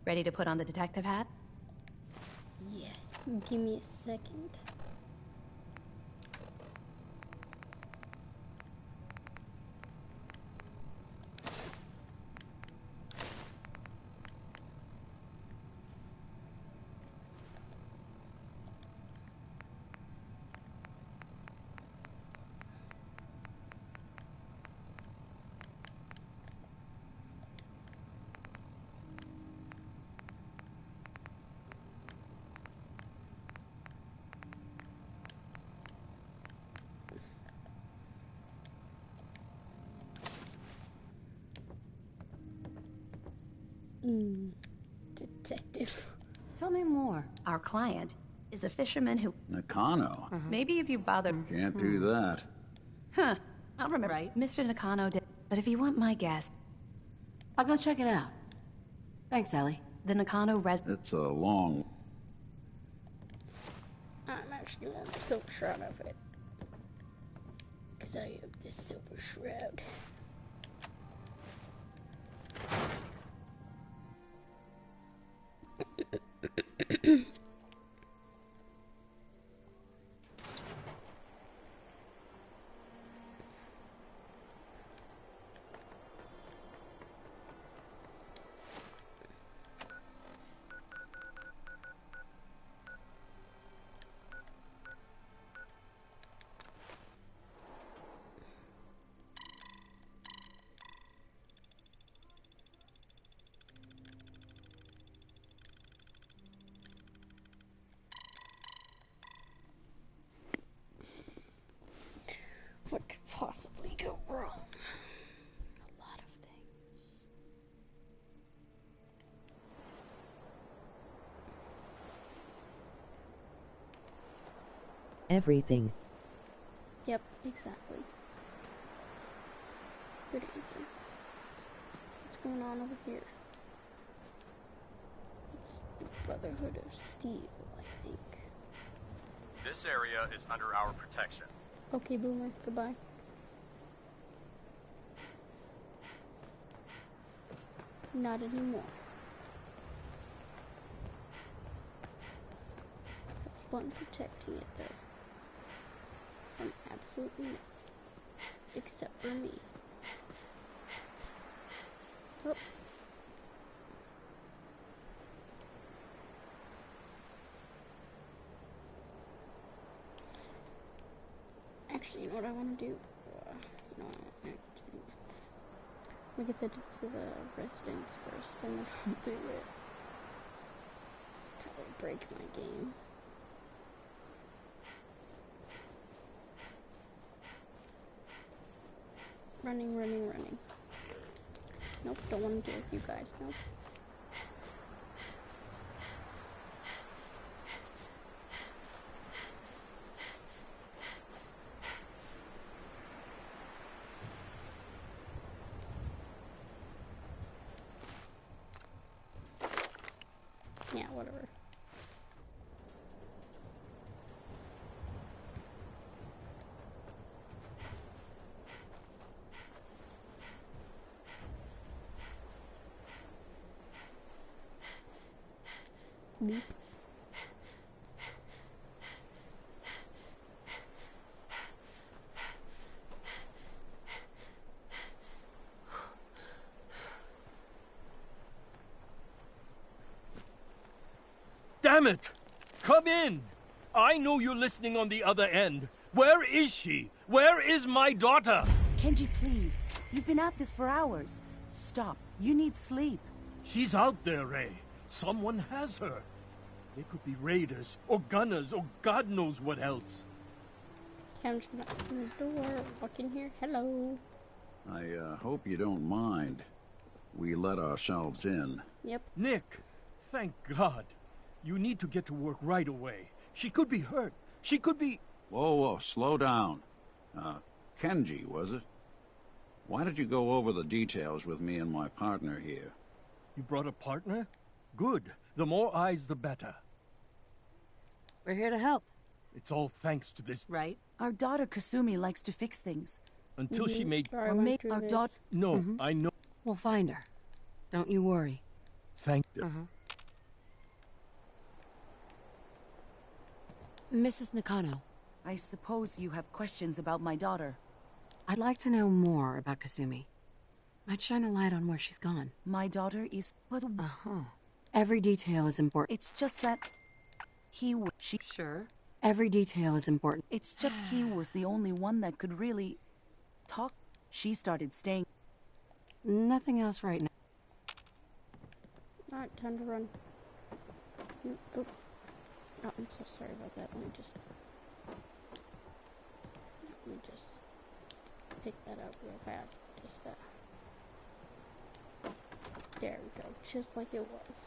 Ready to put on the detective hat? Yes. Give me a second. Detective. Tell me more. Our client is a fisherman who... Nakano? Maybe if you bother... Can't do that. Huh. I'll remember. Right. Mr. Nakano did... But if you want my guess... I'll go check it out. Thanks, Ellie. The Nakano It's a long... I'm actually on the silver shroud of it. Because I have this silver shroud. What could possibly go wrong? A lot of things. Everything. Yep, exactly. Good answer. What's going on over here? It's the Brotherhood of Steel, I think. This area is under our protection. Okay, Boomer. Goodbye. Not anymore. Have fun protecting it, though. From absolutely nothing. Except for me. Oh. Actually, you know what I want to do? You know, I'm gonna get to the residence first, and then I'll do it. Probably break my game. Running. Nope, don't want to deal with you guys. Nope. Yeah, whatever. Beep. Damn it! Come in! I know you're listening on the other end. Where is she? Where is my daughter? Kenji, please. You've been at this for hours. Stop. You need sleep. She's out there, Ray. Someone has her. They could be raiders, or gunners, or God knows what else. Cam's knocking the door. Walk in here. Hello. I hope you don't mind. We let ourselves in. Yep. Nick, thank God. You need to get to work right away. She could be hurt. She could be... Whoa, slow down. Kenji, was it? Why did you go over the details with me and my partner here? You brought a partner? Good. The more eyes, the better. We're here to help. It's all thanks to this... Right? Our daughter Kasumi likes to fix things. Until she made... Or made our daughter... No, I know. We'll find her. Don't you worry. Thank you. Mrs. Nakano. I suppose you have questions about my daughter. I'd like to know more about Kasumi. Might shine a light on where she's gone. My daughter is... But... Every detail is important. It's just that... She... Sure. Every detail is important. It's just he was the only one that could really... talk. She started staying... Nothing else right now. Alright, time to run. Oh, I'm so sorry about that. Let me just pick that up real fast. There we go. Just like it was.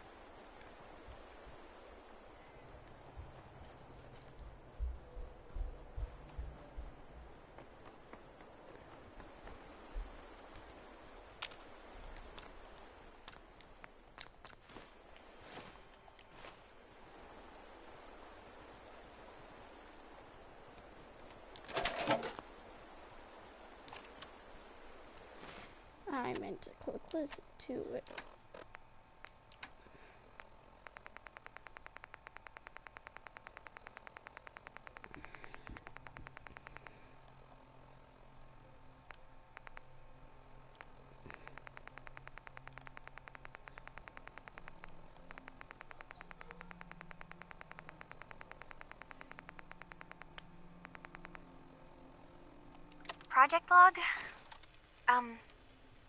I meant to click listen to it. Project log?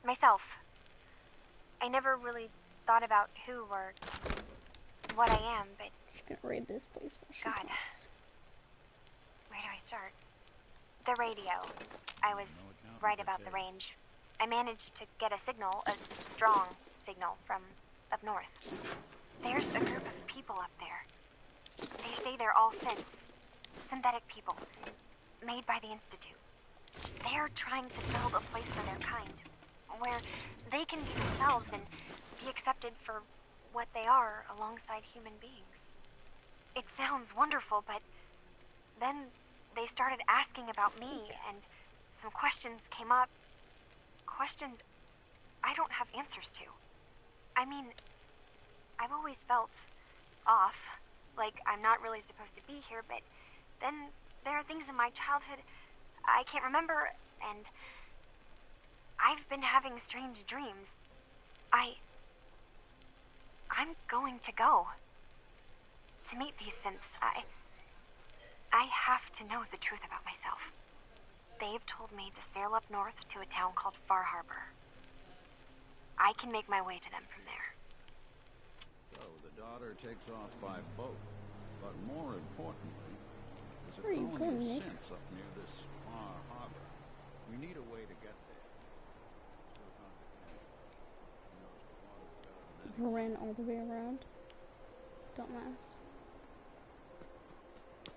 Myself. I never really thought about who or what I am, but... She's gonna raid this place. God. Where do I start? The radio. I was right about the range. I managed to get a signal, a strong signal, from up north. There's a group of people up there. They say they're all synths. Synthetic people. Made by the Institute. They're trying to build a place for their kind. Where they can be themselves and be accepted for what they are alongside human beings. It sounds wonderful, but then they started asking about me, and some questions came up. Questions I don't have answers to. I mean, I've always felt off, like I'm not really supposed to be here, but then there are things in my childhood I can't remember, and I've been having strange dreams. I'm going to go. To meet these synths, I have to know the truth about myself. They've told me to sail up north to a town called Far Harbor. I can make my way to them from there. So the daughter takes off by boat, but more importantly, there's a Where are you colony going, of Nick? synths up near this Far Harbor. We need a way to get there. You ran all the way around. Dumbass.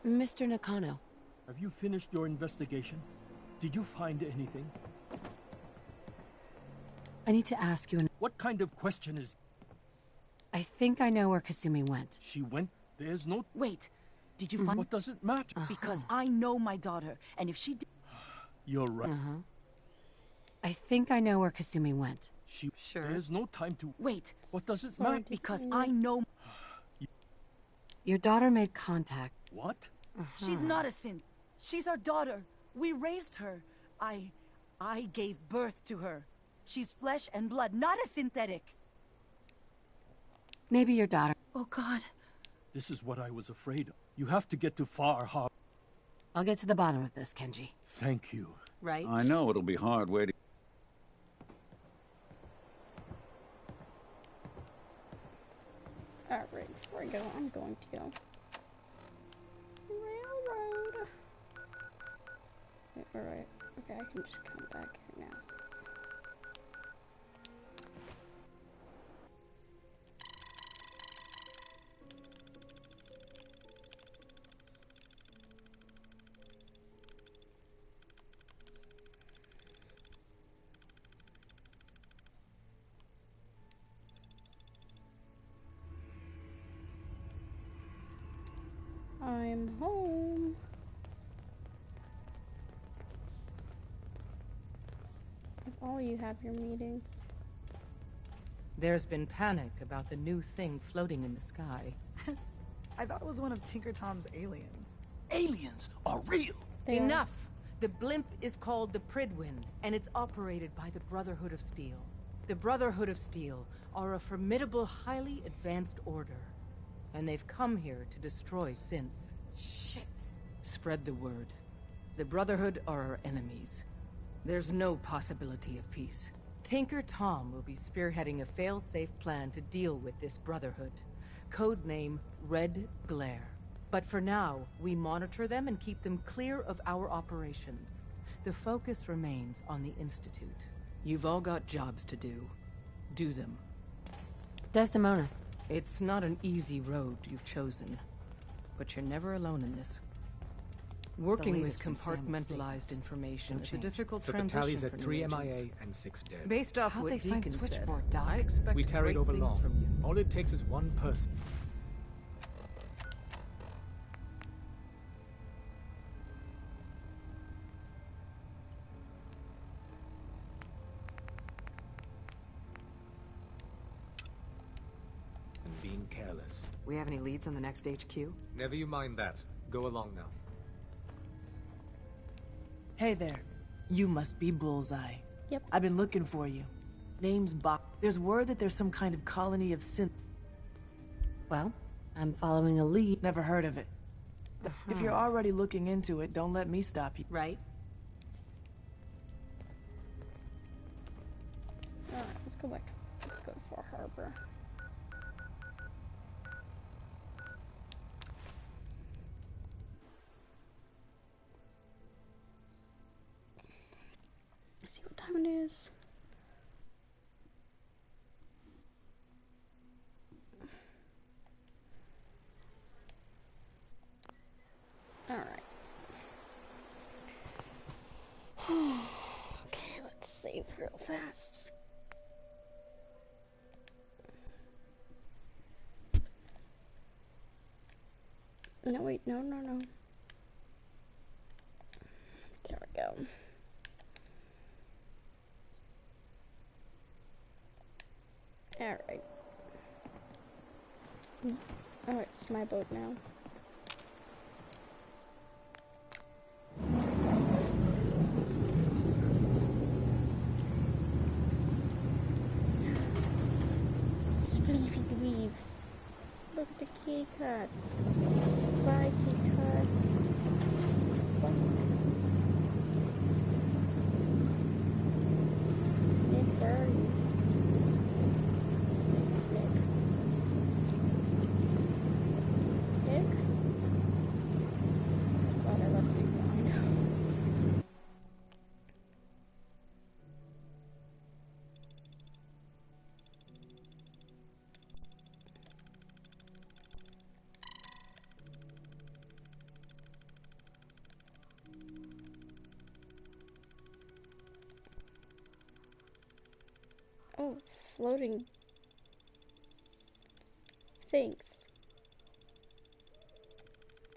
Mr. Nakano. Have you finished your investigation? Did you find anything? I need to ask you What kind of question is... I think I know where Kasumi went. She went? There's no... Wait, did you find... What does it matter? Because I know my daughter, and if she did... You're right. I think I know where Kasumi went. Sure. There's no time to... Wait. What does it matter? Because I know... Your daughter made contact. What? She's not a synth. She's our daughter. We raised her. I gave birth to her. She's flesh and blood, not a synthetic. Maybe your daughter. Oh, God. This is what I was afraid of. You have to get to Far Harbor. I'll get to the bottom of this, Kenji. Thank you. Right? I know it'll be hard waiting. Alright, before I go, I'm going to go. Railroad. Wait, alright. Okay, I can just come back here now. I'm home. If all you have your meeting. There's been panic about the new thing floating in the sky. I thought it was one of Tinker Tom's aliens. Aliens are real! Enough! The blimp is called the Pridwin, and it's operated by the Brotherhood of Steel. The Brotherhood of Steel are a formidable, highly advanced order. And they've come here to destroy synths. Shit. Spread the word. The Brotherhood are our enemies. There's no possibility of peace. Tinker Tom will be spearheading a fail-safe plan to deal with this Brotherhood. Codename Red Glare. But for now, we monitor them and keep them clear of our operations. The focus remains on the Institute. You've all got jobs to do. Do them. Desdemona. It's not an easy road you've chosen, but you're never alone in this. Working with compartmentalized information is a difficult so transition the tally's at for 3 new MIA agents. and 6 dead. Based off How'd what they find Deacon said, switchboard, Doc? I expect We tarried great over things long. from you. All it takes is one person. And being careless. We have any leads on the next HQ? Never you mind that. Go along now. Hey there. You must be Bullseye. Yep. I've been looking for you. Name's Bach. There's word that there's some kind of colony of synth. Well, I'm following a lead. Never heard of it. If you're already looking into it, don't let me stop you. Right. Alright, let's go back. Let's go to Far Harbor. See what time it is. All right. Okay, let's save real fast. No, wait, no. There we go. Alright. Alright, it's my boat now. Spleefy dweebs. Look at the kitty cats. Bye, kitty cats. Bye. Nick, where are you? Nick? God, I left you behind. Oh, floating things.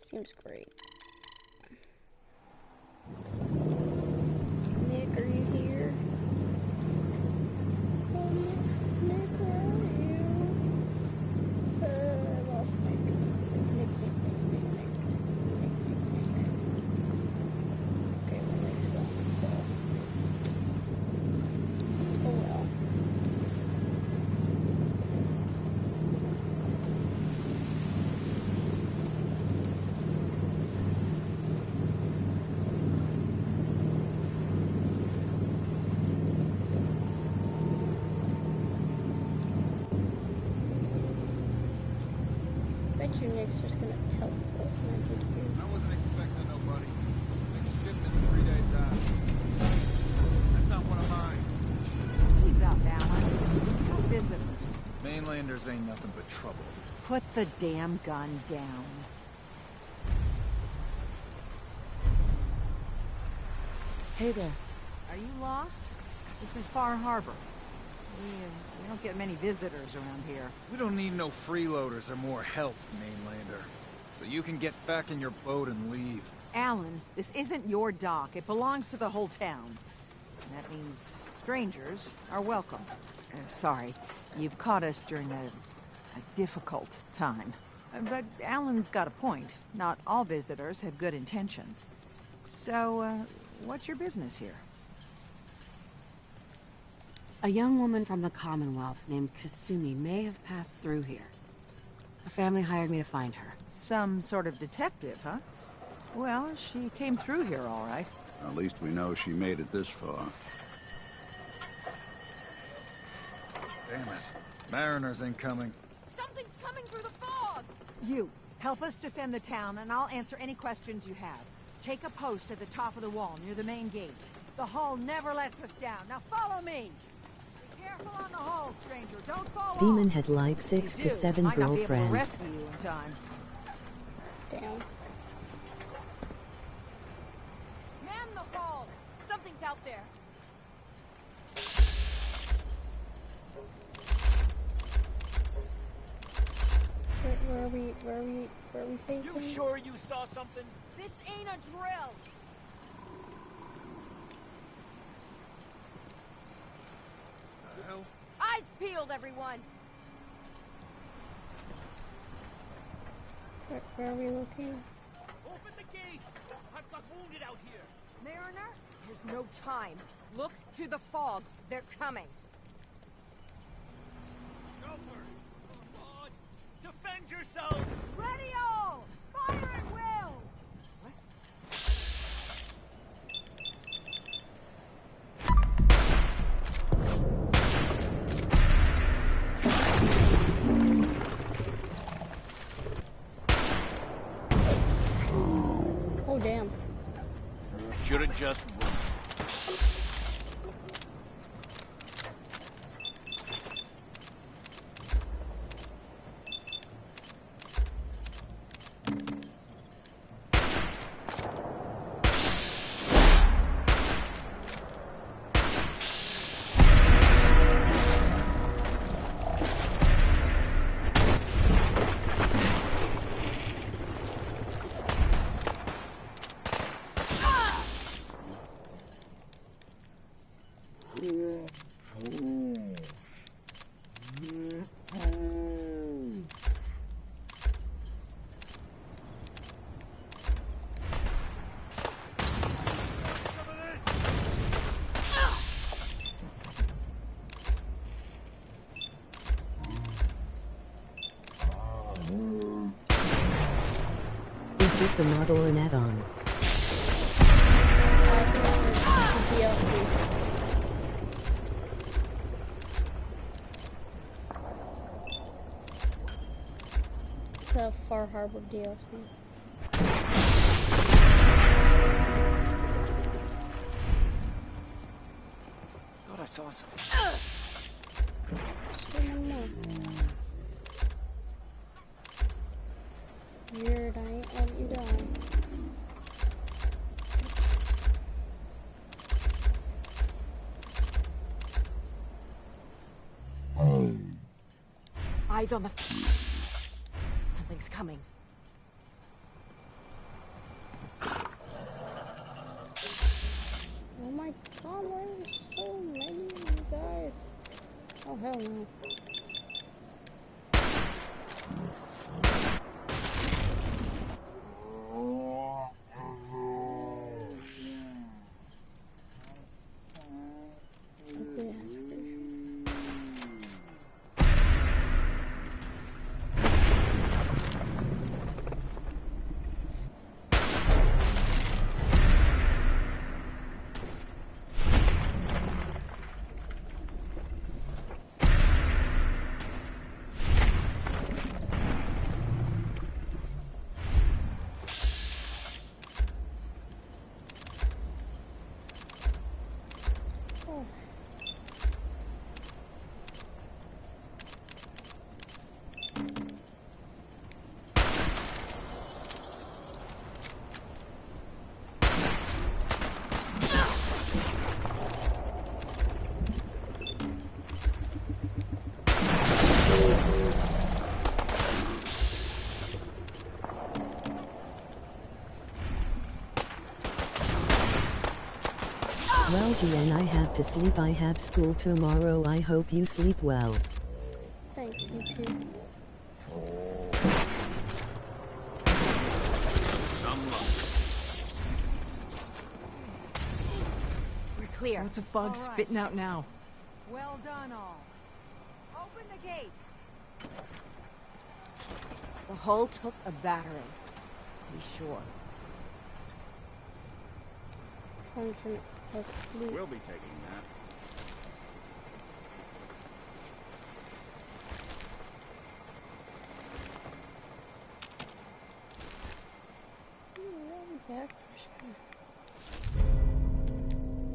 Seems great. Nick, are you here? Oh, Nick, where are you? I lost Nick. Nick. Okay, my Nick's gone, so. Oh well. Nick's just gonna teleport magic here. I wasn't expecting nobody. Next shipment's 3 days out. That's not one of mine. Jesus, ease up, Alan. No visitors. Mainlanders ain't nothing but trouble. Put the damn gun down. Hey there. Are you lost? This is Far Harbor. We don't get many visitors around here. We don't need no freeloaders or more help, Mainlander. So you can get back in your boat and leave. Alan, this isn't your dock. It belongs to the whole town. And that means strangers are welcome. Sorry, you've caught us during a difficult time. But Alan's got a point. Not all visitors have good intentions. So, what's your business here? A young woman from the Commonwealth named Kasumi may have passed through here. Her family hired me to find her. Some sort of detective, huh? Well, she came through here all right. At least we know she made it this far. Damn it. Mariners ain't coming. Something's coming through the fog! You, help us defend the town, and I'll answer any questions you have. Take a post at the top of the wall, near the main gate. The hull never lets us down. Now follow me! Be careful on the hull, stranger. Don't fall off! Demon had like 6 to 7 might not be able to girlfriends. rescue you in time. Damn. Man the hull! Something's out there. Where are we facing? You sure you saw something? This ain't a drill. The hell? Eyes peeled, everyone. Where are we looking? Open the gate. I've got wounded out here. Mariner, there's no time. Look to the fog. They're coming. Defend yourselves! Ready all! Fire at will! Oh damn. Should have just run. Is this a mod or an add-on? The Far Harbor DLC. Thought I saw something. Weird, I ain't let you down. Eyes on the... Something's coming. Oh my god, why are there so many of you guys? Oh hell no. Ugly ass fish. Well, Jen, I have to sleep. I have school tomorrow. I hope you sleep well. Thanks, you too. Some luck. We're clear. What's a fog spitting out now? Well done, all. Open the gate. The hull took a battering, to be sure. We'll be taking that. Back.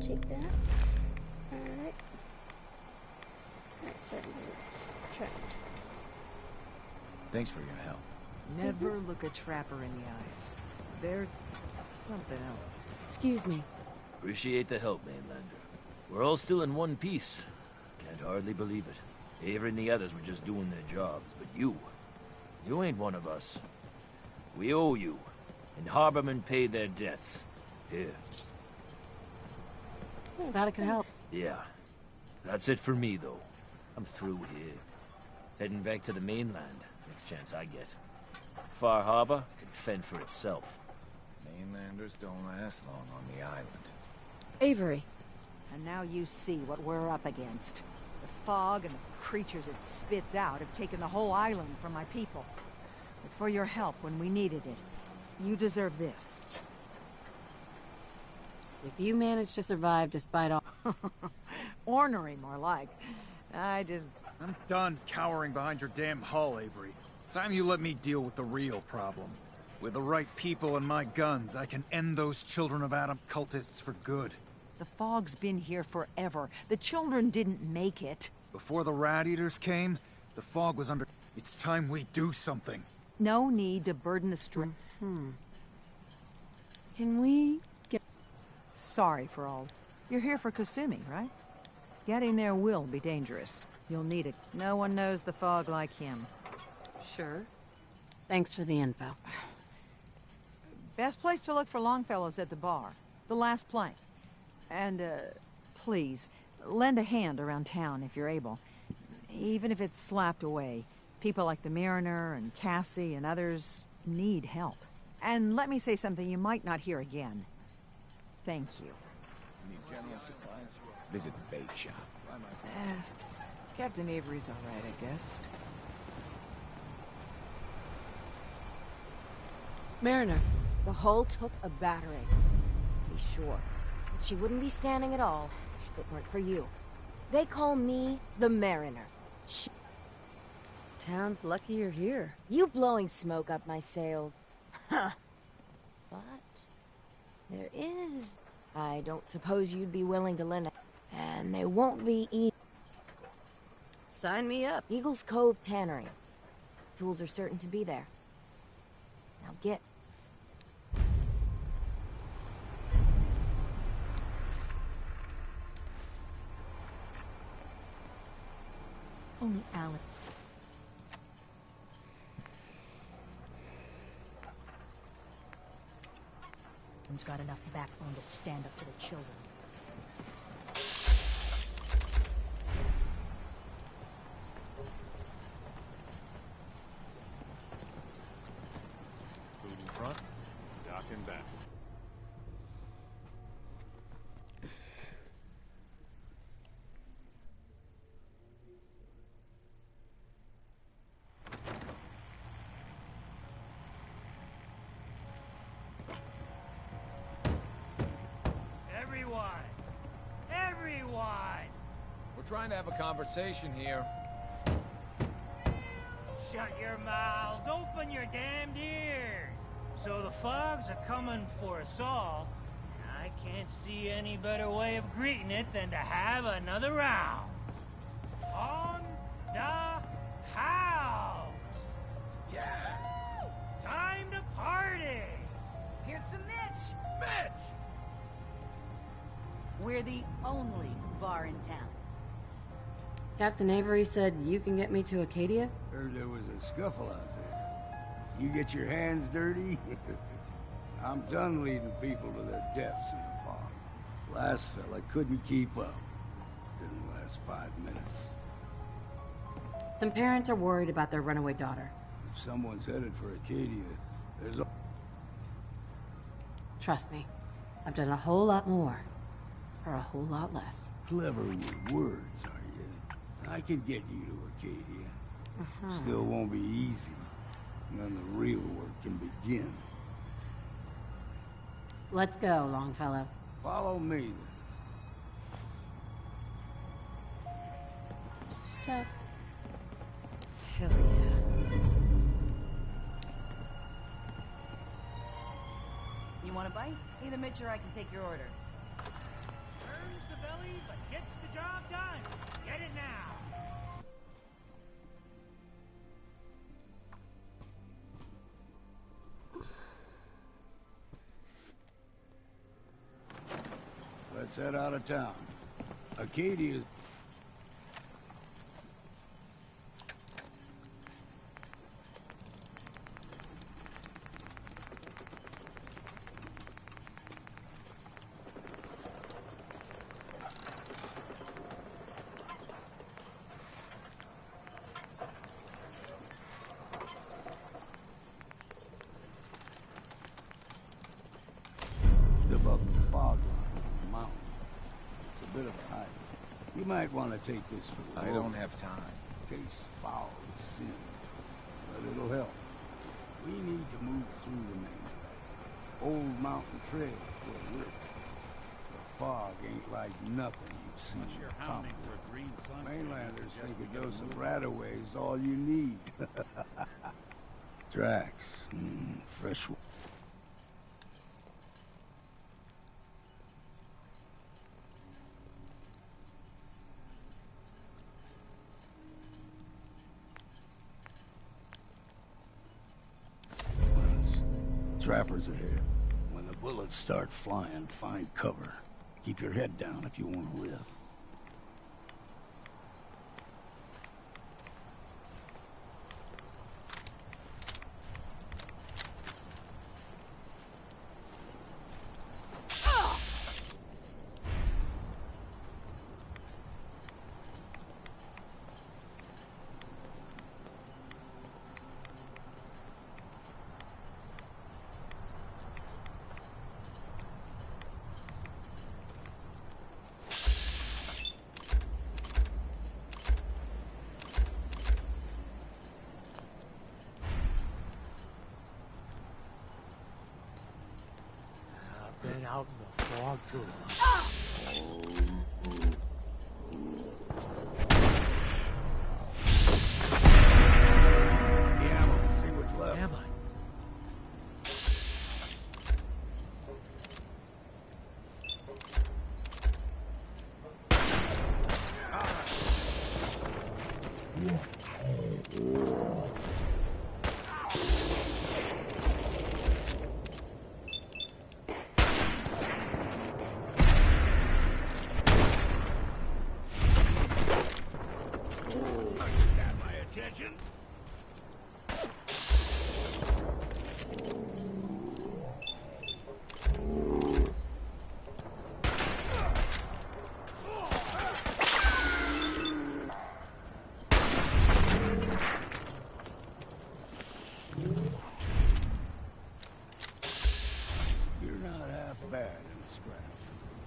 Take that. Alright. Alright, sorry, just try it. Thanks for your help. Never look a trapper in the eyes. They're something else. Excuse me. Appreciate the help, Mainlander. We're all still in one piece. Can't hardly believe it. Avery and the others were just doing their jobs, but you ain't one of us. We owe you, and Harbormen paid their debts. Here. Glad I could help. Yeah. That's it for me, though. I'm through here. Heading back to the mainland, next chance I get. Far Harbor can fend for itself. Mainlanders don't last long on the island. Avery. And now you see what we're up against. The fog and the creatures it spits out have taken the whole island from my people. But for your help when we needed it, you deserve this. If you manage to survive despite all... Ornery, more like. I'm done cowering behind your damn hull, Avery. Time you let me deal with the real problem. With the right people and my guns, I can end those Children of Adam cultists for good. The fog's been here forever. The children didn't make it. Before the Rat Eaters came, the fog was under... It's time we do something. No need to burden the string. Can we get... Sorry for all. You're here for Kasumi, right? Getting there will be dangerous. You'll need it. No one knows the fog like him. Sure. Thanks for the info. Best place to look for Longfellow's at the bar. The last plank. And, please, lend a hand around town if you're able. Even if it's slapped away. People like the Mariner and Cassie and others need help. And let me say something you might not hear again. Thank you. Need general supplies? Visit the bait shop. Captain Avery's all right, I guess. Mariner. The hull took a battering, to be sure. But she wouldn't be standing at all if it weren't for you. They call me the Mariner. Town's lucky you're here. You blowing smoke up my sails. Huh. But there is... I don't suppose you'd be willing to lend it. And they won't be easy. Sign me up. Eagle's Cove Tannery. Tools are certain to be there. Now get. Only Alan. He's got enough backbone to stand up to the children. Food in front, dock in back. Everyone! We're trying to have a conversation here. Shut your mouths, open your damned ears! So the fogs are coming for us all, and I can't see any better way of greeting it than to have another round. On the house! Yeah! Time to party! Here's some Mitch! Mitch! We're the only bar in town. Captain Avery said you can get me to Acadia? Heard there was a scuffle out there. You get your hands dirty? I'm done leading people to their deaths in the fog. Last fella couldn't keep up. Didn't last 5 minutes. Some parents are worried about their runaway daughter. If someone's headed for Acadia, there's a... Trust me, I've done a whole lot more for a whole lot less. Clever with words, are you? I can get you to Acadia. Still won't be easy. And then the real work can begin. Let's go, Longfellow. Follow me, then. Stuff. Hell yeah. You want a bite? Either Mitch or I can take your order. Turns the belly, but gets the job done. Get it now. Let's head out of town. Acadia's... above the fog line on the mountain. It's a bit of a hike. You might want to take this for the I road. don't have time. In case foul is sin. But it'll help. We need to move through the main way. Old mountain trail will work. The fog ain't like nothing you've seen in Thompson. Mainlanders think a dose of Radaway is all you need. Tracks. Fresh one. Trappers ahead. When the bullets start flying, find cover. Keep your head down if you want to live. Been out in the fog too long. Yeah, we'll see what's left. Am I?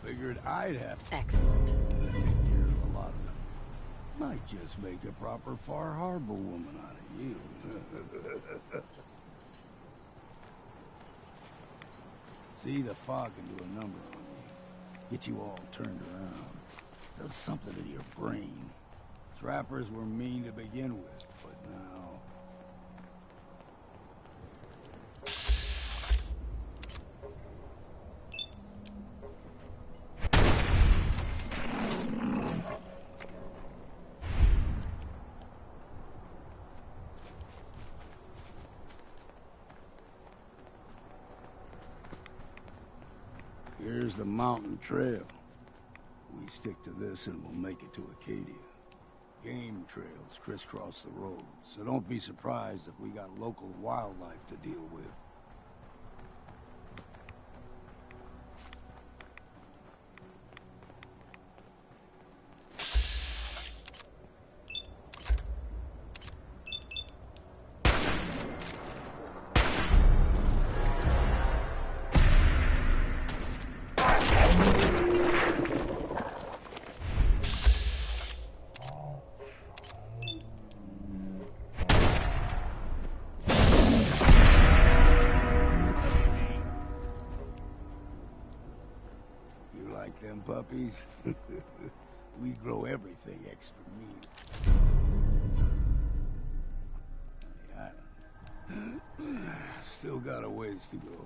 Figured I'd have Excellent. to take care of a lot of them. Might just make a proper Far Harbor woman out of you. See, the fog can do a number on you. Get you all turned around. Does something to your brain. Trappers were mean to begin with, but now... Here's the mountain trail. We stick to this and we'll make it to Acadia. Game trails crisscross the road, so don't be surprised if we got local wildlife to deal with. like them puppies? We grow everything extra meat. Still got a ways to go.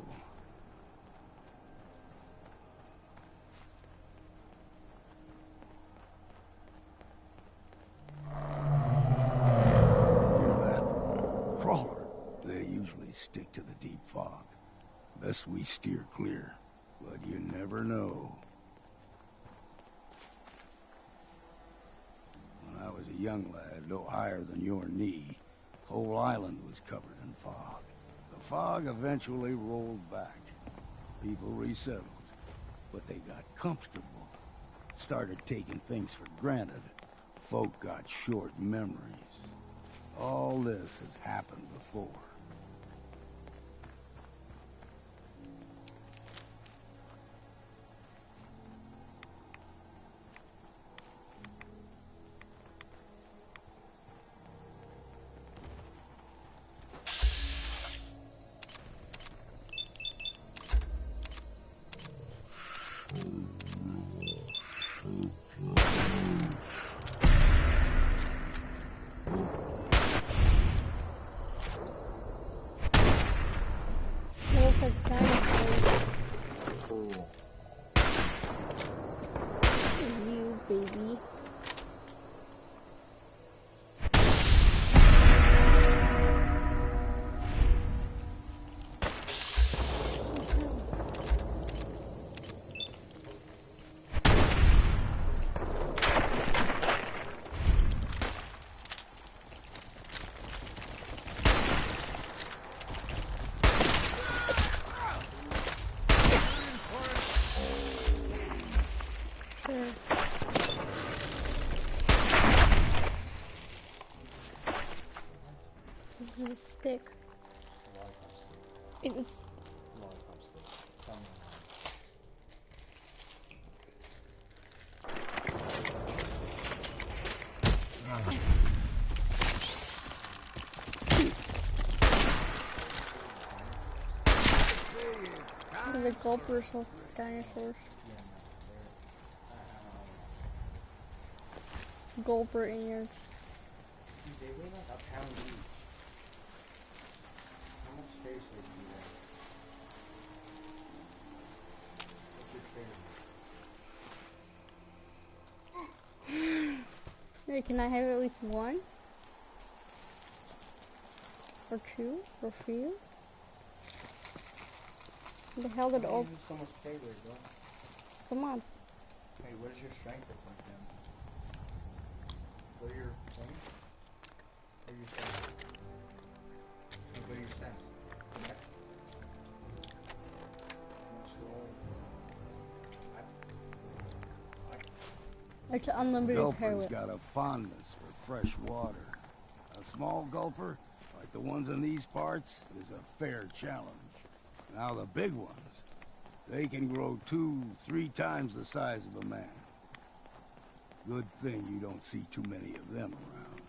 Hear that? Crawler. They usually stick to the deep fog. Best we steer clear, but you never know. When I was a young lad, no higher than your knee, the whole island was covered in fog. The fog eventually rolled back. People resettled, but they got comfortable. Started taking things for granted. Folk got short memories. All this has happened before. You, baby. This is a stick. It was. The gulpers with dinosaurs. Gulper innards. They weigh like a pound each. How much space would be there? What's your favorite? Wait, can I have at least one? Or two? Or three? The hell did all... so much favorite, bro? Come on. Hey, what is your strength look like then? What are your things? What are your stats? Like, what are your stats? Yeah. It's an unlimited Gulper's carrot. got a fondness for fresh water. A small gulper, like the ones in these parts, is a fair challenge. Now the big ones, they can grow 2-3 times the size of a man. Good thing you don't see too many of them around.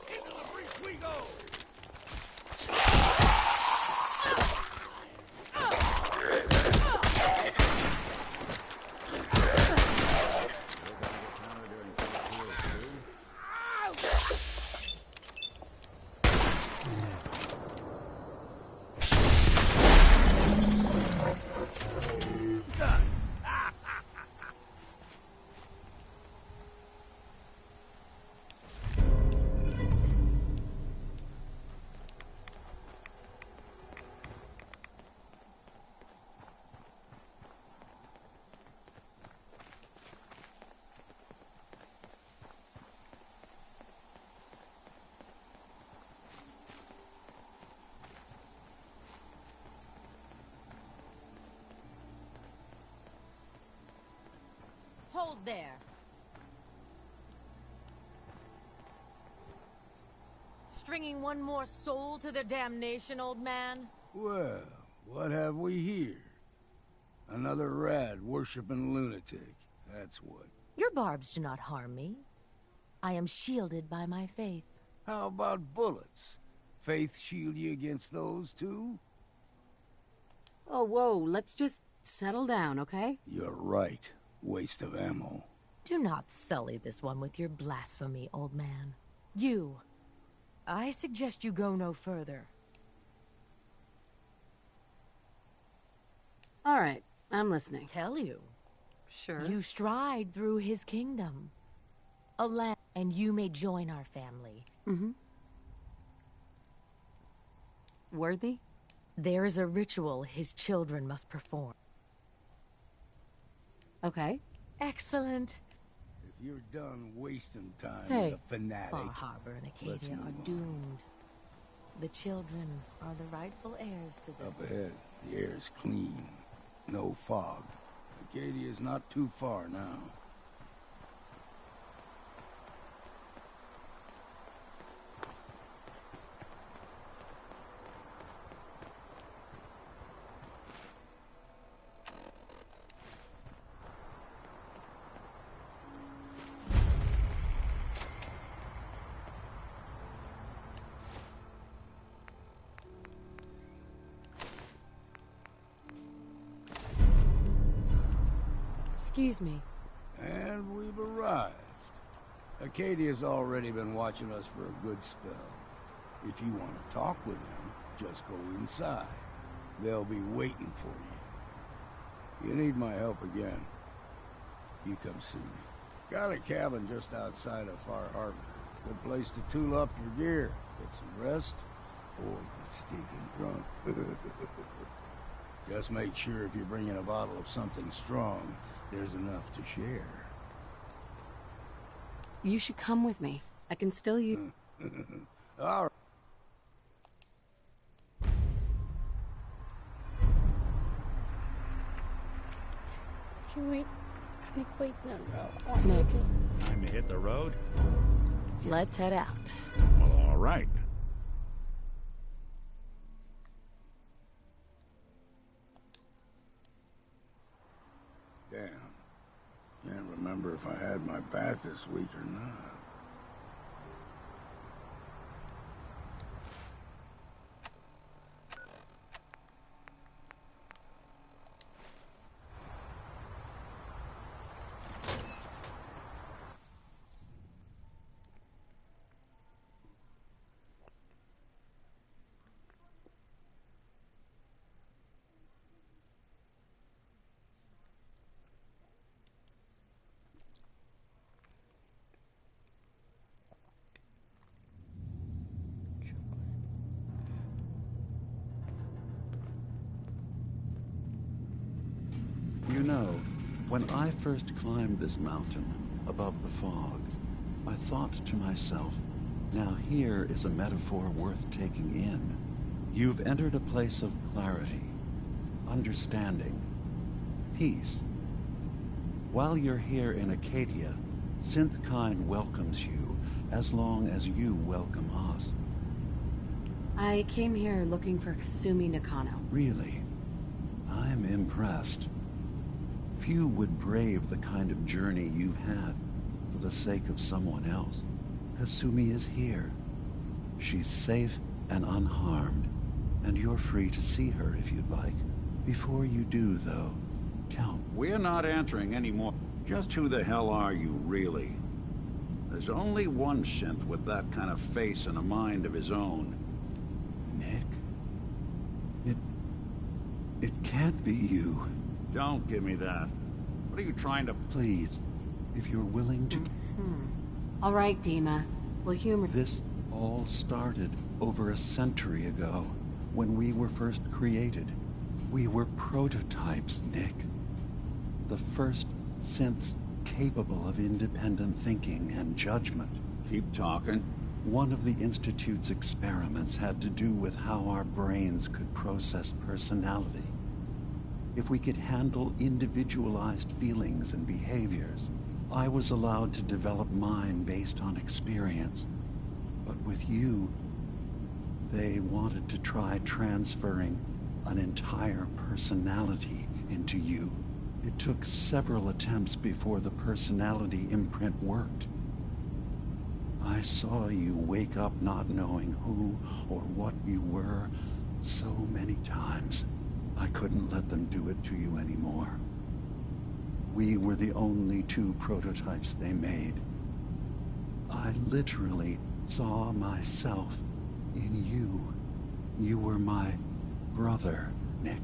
Into the breach we go! Hold there. Stringing one more soul to their damnation, old man? Well, what have we here? Another rad worshipping lunatic, that's what. Your barbs do not harm me. I am shielded by my faith. How about bullets? Faith shield you against those too? Oh, whoa, let's just Settle down, okay? You're right. Waste of ammo. Do not sully this one with your blasphemy, old man. You. I suggest you go no further. All right, I'm listening. Tell you. Sure. You stride through his kingdom. A land, and you may join our family. Mm-hmm. Worthy? There is a ritual his children must perform. Okay. Excellent. If you're done wasting time Hey, with a fanatic, Far Harbor and let's Acadia move are on. doomed. The children are the rightful heirs to this. Up ahead, the air's clean. No fog. Acadia's not too far now. Excuse me. And we've arrived. Acadia's already been watching us for a good spell. If you want to talk with them, just go inside. They'll be waiting for you. You need my help again, you come see me. Got a cabin just outside of Far Harbor. Good place to tool up your gear, get some rest, or get stinking drunk. Just make sure if you're bringing a bottle of something strong, there's enough to share. You should come with me. I can still use... All right. Wait. Nick, wait, no. Nick. Time to hit the road? Let's head out. Well, all right. Damn. Can't remember if I had my bath this week or not. You know, when I first climbed this mountain, above the fog, I thought to myself, now here is a metaphor worth taking in. You've entered a place of clarity, understanding, peace. While you're here in Acadia, Synthkind welcomes you, as long as you welcome us. I came here looking for Kasumi Nakano. Really? I'm impressed. Few would brave the kind of journey you've had for the sake of someone else. Kasumi is here. She's safe and unharmed, and you're free to see her if you'd like. Before you do, though, Count. We're not answering anymore. Just who the hell are you, really? There's only one synth with that kind of face and a mind of his own. Nick? It can't be you. Don't give me that. What are you trying to... Please, if you're willing to... All right, Dima. We'll humor... This all started over a century ago, when we were first created. We were prototypes, Nick. The first synths capable of independent thinking and judgment. Keep talking. One of the Institute's experiments had to do with how our brains could process personality. If we could handle individualized feelings and behaviors, I was allowed to develop mine based on experience. But with you, they wanted to try transferring an entire personality into you. It took several attempts before the personality imprint worked. I saw you wake up not knowing who or what you were so many times. I couldn't let them do it to you anymore. We were the only 2 prototypes they made. I literally saw myself in you. You were my brother, Nick.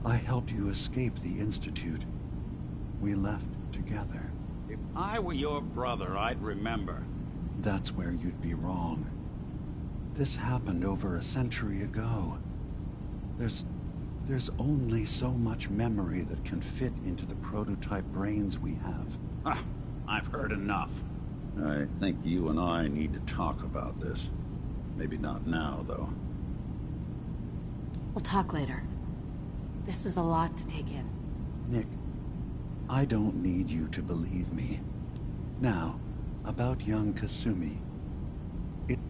I helped you escape the Institute. We left together. If I were your brother, I'd remember. That's where you'd be wrong. This happened over a century ago. There's only so much memory that can fit into the prototype brains we have. Ah, I've heard enough. I think you and I need to talk about this. Maybe not now, though. We'll talk later. This is a lot to take in. Nick, I don't need you to believe me. Now, about young Kasumi.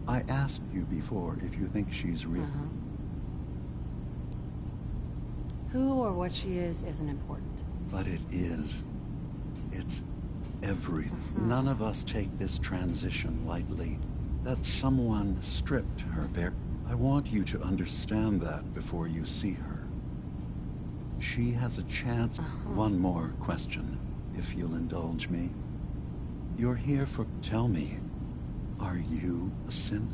I asked you before if you think she's real. Who or what she is isn't important. But it is. It's everything. None of us take this transition lightly. That someone stripped her bare. I want you to understand that before you see her. She has a chance. One more question, if you'll indulge me. You're here for... Tell me, are you a synth?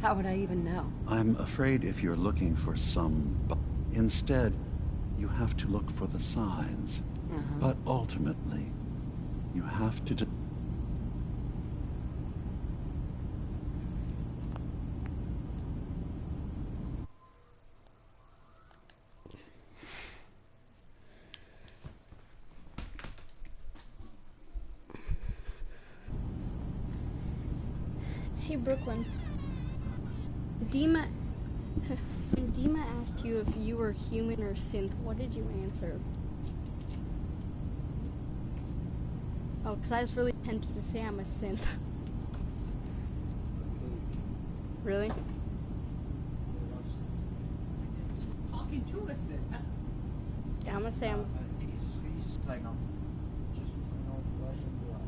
How would I even know? I'm afraid if you're looking for some... Instead, you have to look for the signs. But ultimately, you have to... Hey, Brooklyn. When Dima asked you if you were human or synth, what did you answer? Oh, because I was really tempted to say I'm a synth. Really? Talking to a synth. Yeah, I'm gonna say I'm... He's like, I'm just putting on flesh and blood.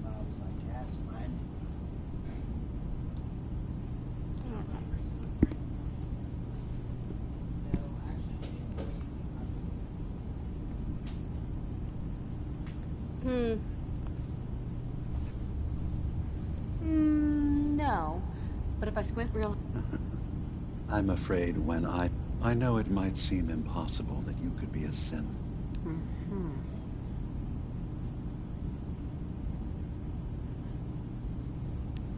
I was like, yes, man. I don't know. No. But if I squint real... I'm afraid when I know it might seem impossible that you could be a synth.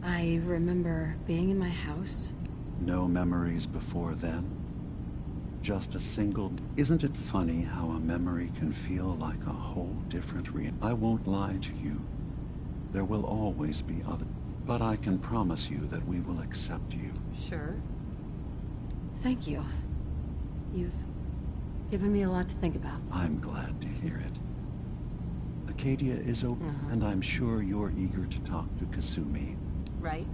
I remember being in my house. No memories before then? Just a single... Isn't it funny how a memory can feel like a whole different I won't lie to you. There will always be other... But I can promise you that we will accept you. Sure. Thank you. You've given me a lot to think about. I'm glad to hear it. Acadia is open, and I'm sure you're eager to talk to Kasumi. Right?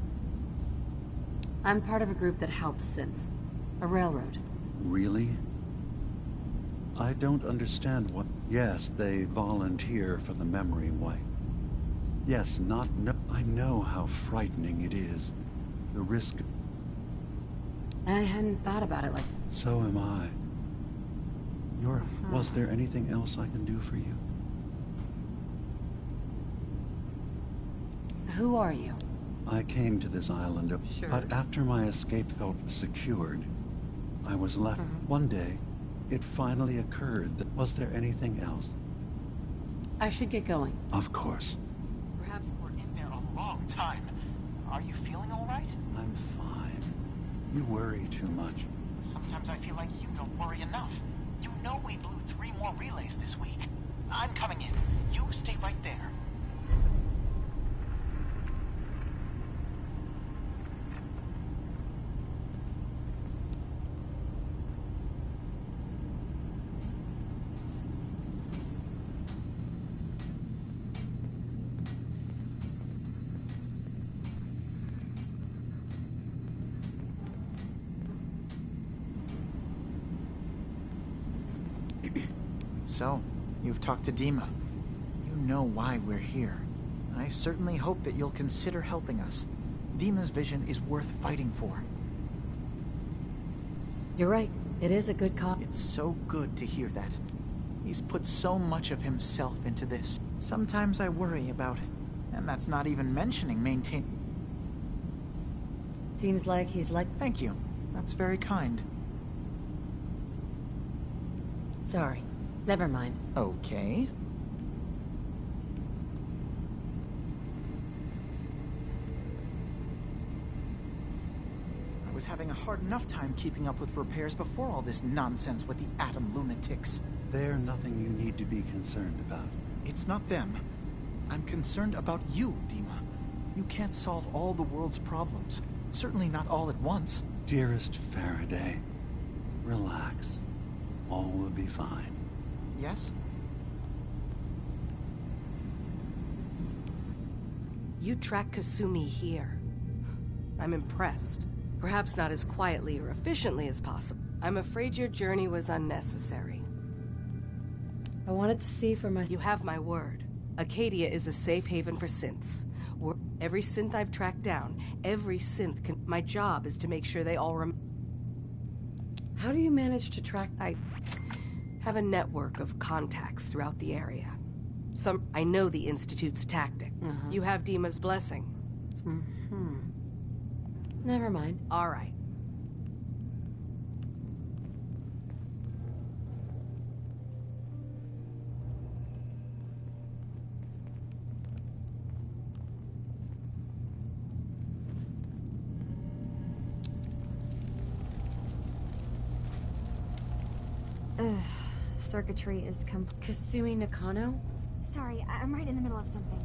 I'm part of a group that helps synths. A railroad. Really? I don't understand what... Yes, they volunteer for the memory wipe. Yes, no... I know how frightening it is. The risk... I hadn't thought about it like... So am I. Was there anything else I can do for you? Who are you? I came to this island, but after my escape felt secured, I was left. One day, it finally occurred that... Was there anything else? I should get going. Of course. Perhaps we're in there a long time. Are you feeling all right? I'm fine. You worry too much. Sometimes I feel like you don't worry enough. You know we blew 3 more relays this week. I'm coming in. You stay right there. So, you've talked to Dima. You know why we're here. I certainly hope that you'll consider helping us. Dima's vision is worth fighting for. You're right. It is a good cause. It's so good to hear that. He's put so much of himself into this. Sometimes I worry about, and that's not even mentioning maintain. Seems like he's like... Thank you. That's very kind. Sorry. Never mind. Okay. I was having a hard enough time keeping up with repairs before all this nonsense with the atom lunatics. They're nothing you need to be concerned about. It's not them. I'm concerned about you, Dima. You can't solve all the world's problems. Certainly not all at once. Dearest Faraday, relax. All will be fine. Yes? You track Kasumi here. I'm impressed. Perhaps not as quietly or efficiently as possible. I'm afraid your journey was unnecessary. I wanted to see for myself. You have my word. Acadia is a safe haven for synths. Every synth I've tracked down, every synth can... My job is to make sure they all How do you manage to track... I have a network of contacts throughout the area. I know the Institute's tactic. You have Dima's blessing. Never mind. All right. Circuitry is Kasumi Nakano? Sorry, I'm right in the middle of something.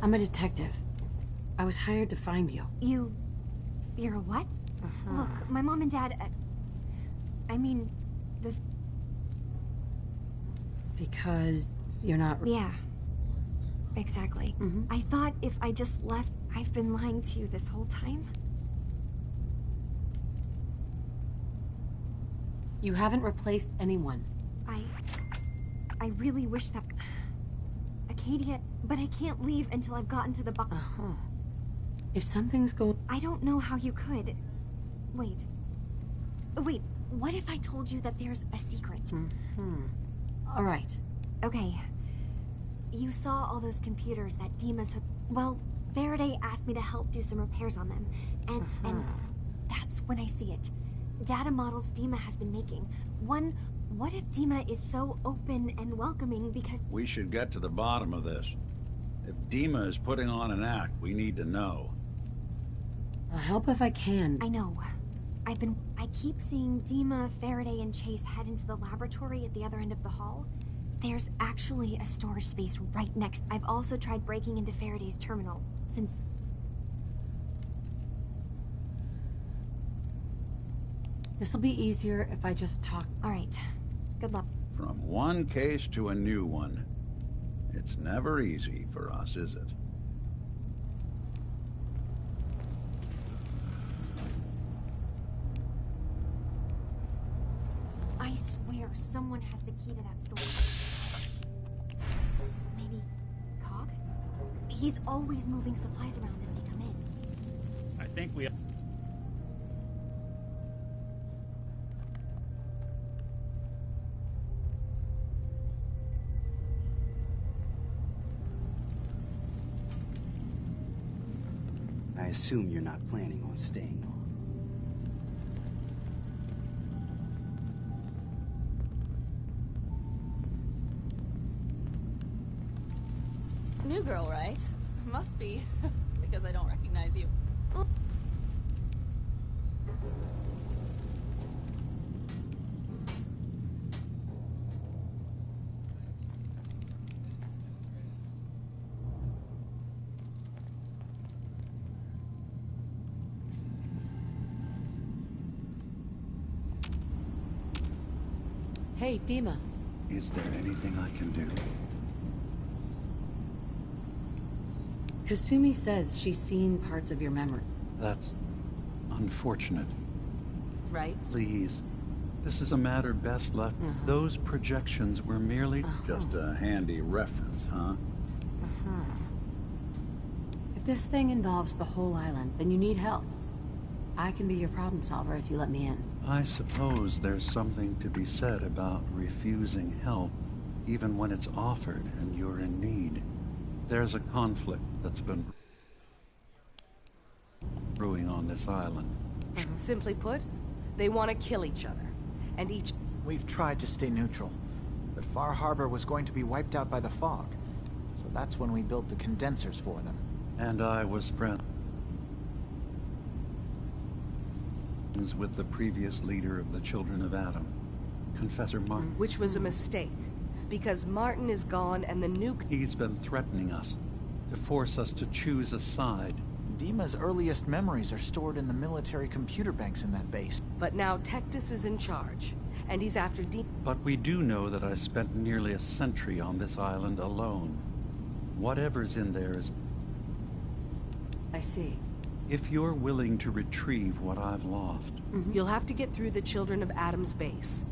I'm a detective. I was hired to find you. You're a what? Look, my mom and dad... I mean, this... Because you're not... Yeah. Exactly. I thought if I just left... I've been lying to you this whole time. You haven't replaced anyone. I really wish that... Acadia... But I can't leave until I've gotten to the If something's going... I don't know how you could. Wait. Wait, what if I told you that there's a secret? All right. Okay. You saw all those computers that Dima's... Well, Faraday asked me to help do some repairs on them. And that's when I see it. Data models Dima has been making. What if Dima is so open and welcoming because... We should get to the bottom of this. If Dima is putting on an act, we need to know. I'll help if I can. I know. I keep seeing Dima, Faraday, and Chase head into the laboratory at the other end of the hall. There's actually a storage space right next. I've also tried breaking into Faraday's terminal, since... This'll be easier if I just talk. All right. Good luck. From one case to a new one. It's never easy for us, is it? I swear someone has the key to that storage. Maybe Cog? He's always moving supplies around as they come in. I think we... I assume you're not planning on staying long. New girl, right? Must be, because I don't recognize you. Hey, Dima. Is there anything I can do? Kasumi says she's seen parts of your memory. That's unfortunate. Right? Please. This is a matter best left. Those projections were merely... Just a handy reference, huh? this thing involves the whole island, then you need help. I can be your problem solver if you let me in. I suppose there's something to be said about refusing help, even when it's offered and you're in need. There's a conflict that's been brewing on this island. Simply put, they want to kill each other. And each... We've tried to stay neutral, but Far Harbor was going to be wiped out by the fog. So that's when we built the condensers for them. And I was friends with the previous leader of the Children of Adam, Confessor Martin. Which was a mistake, because Martin is gone and the nuke... He's been threatening us, to force us to choose a side. Dima's earliest memories are stored in the military computer banks in that base. But now Tectus is in charge, and he's after But we do know that I spent nearly a century on this island alone. Whatever's in there is... I see. If you're willing to retrieve what I've lost... You'll have to get through the Children of Adam's base.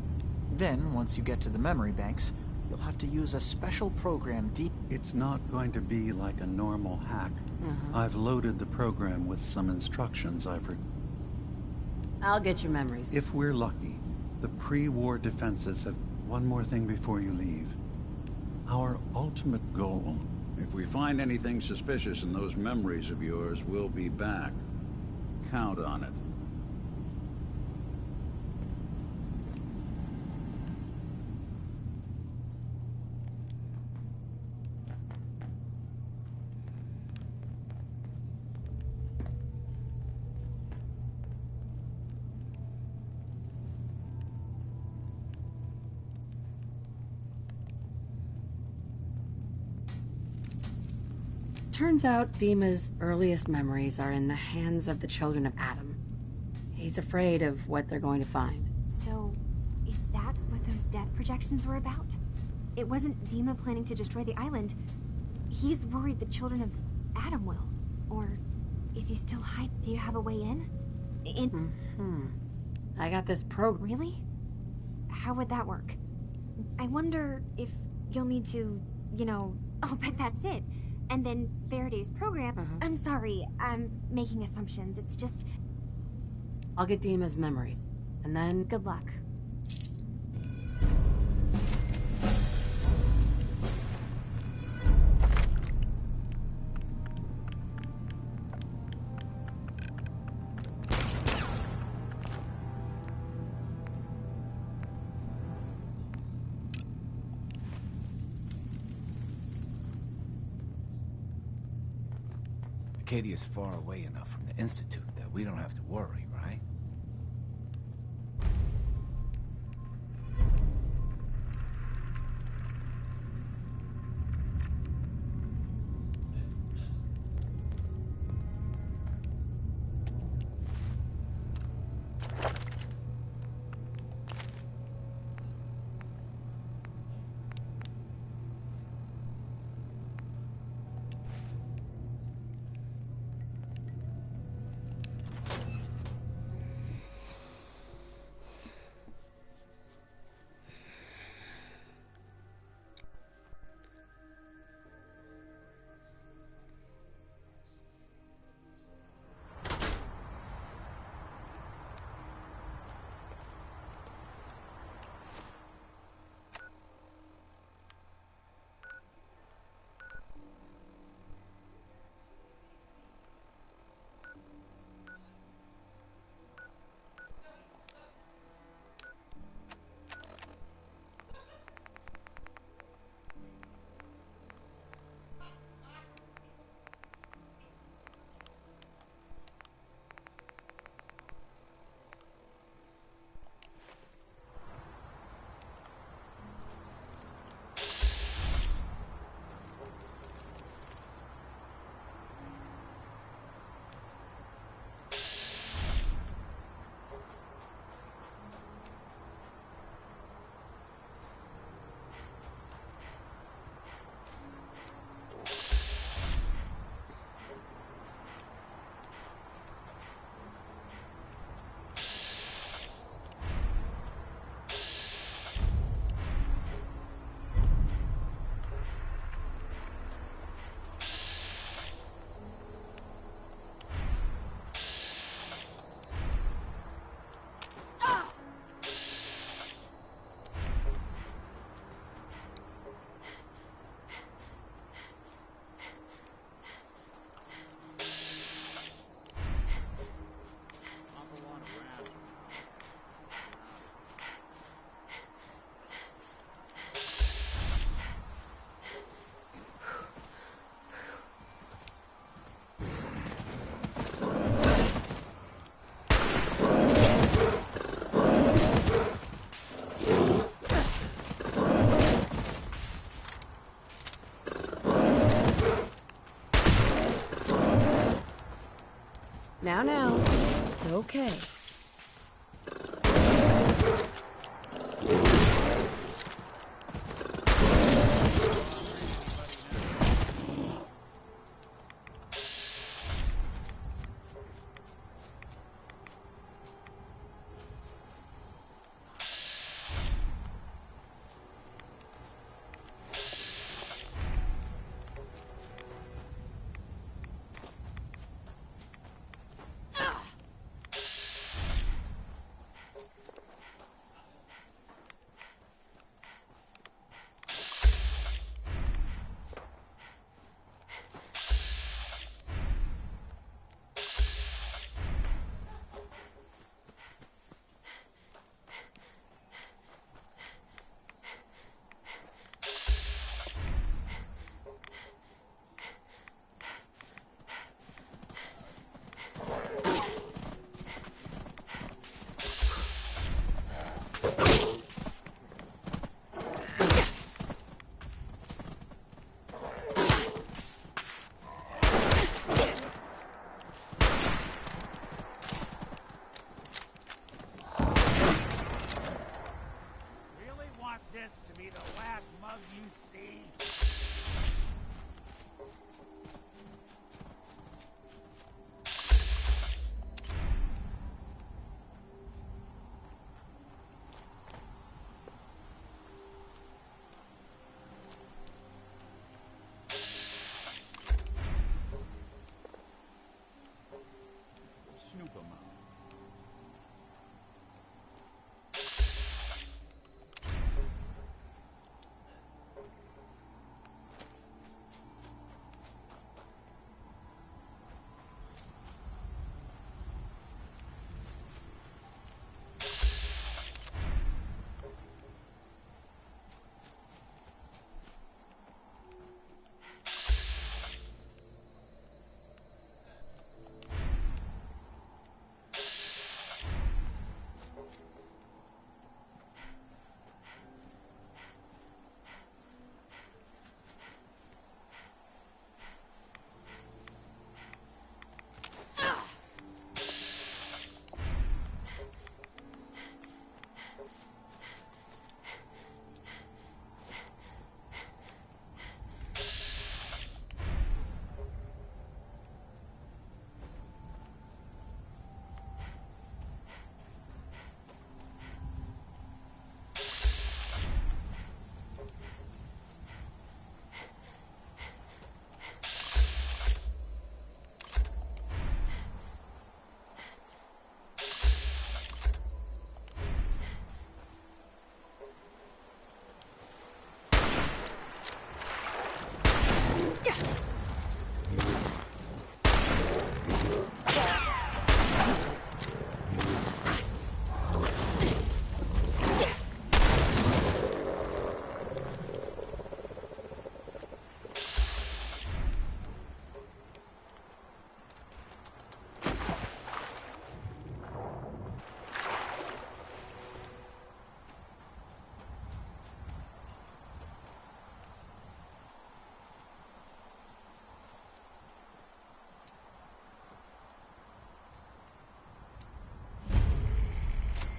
Then, once you get to the memory banks, you'll have to use a special program It's not going to be like a normal hack. I've loaded the program with some instructions I'll get your memories. If we're lucky, the pre-war defenses have... One more thing before you leave. Our ultimate goal... If we find anything suspicious in those memories of yours, we'll be back. Count on it. Turns out Dima's earliest memories are in the hands of the Children of Adam. He's afraid of what they're going to find. So, is that what those death projections were about? It wasn't Dima planning to destroy the island. He's worried the Children of Adam will. Or is he still hiding? Do you have a way in? I got this program. Really? How would that work? I wonder if you'll need to, oh, but that's it. And then Faraday's program... I'm sorry, I'm making assumptions. It's just... I'll get Dima's memories. And then... Good luck. Acadia's far away enough from the Institute that we don't have to worry, right? Now. It's okay. This to be the last mug you see? Snoop 'em out.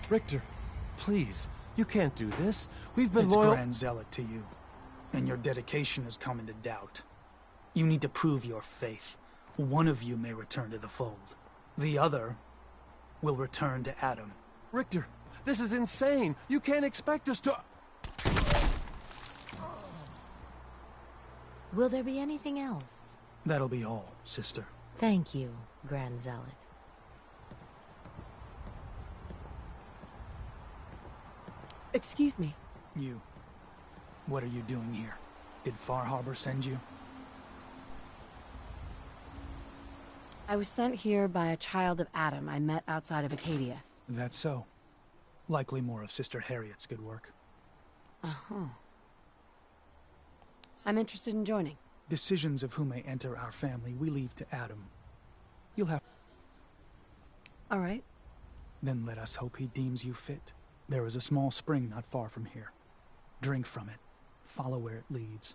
Richter, please, you can't do this. We've been It's loyal— Grand Zealot to you, and your dedication has come into doubt. You need to prove your faith. One of you may return to the fold. The other will return to Adam. Richter, this is insane. You can't expect us to— Will there be anything else? That'll be all, sister. Thank you, Grand Zealot. Excuse me. You. What are you doing here? Did Far Harbor send you? I was sent here by a child of Adam I met outside of Acadia. That's so. Likely more of Sister Harriet's good work. Uh-huh. I'm interested in joining. Decisions of who may enter our family we leave to Adam. You'll have... All right. Then let us hope he deems you fit. There is a small spring not far from here. Drink from it. Follow where it leads.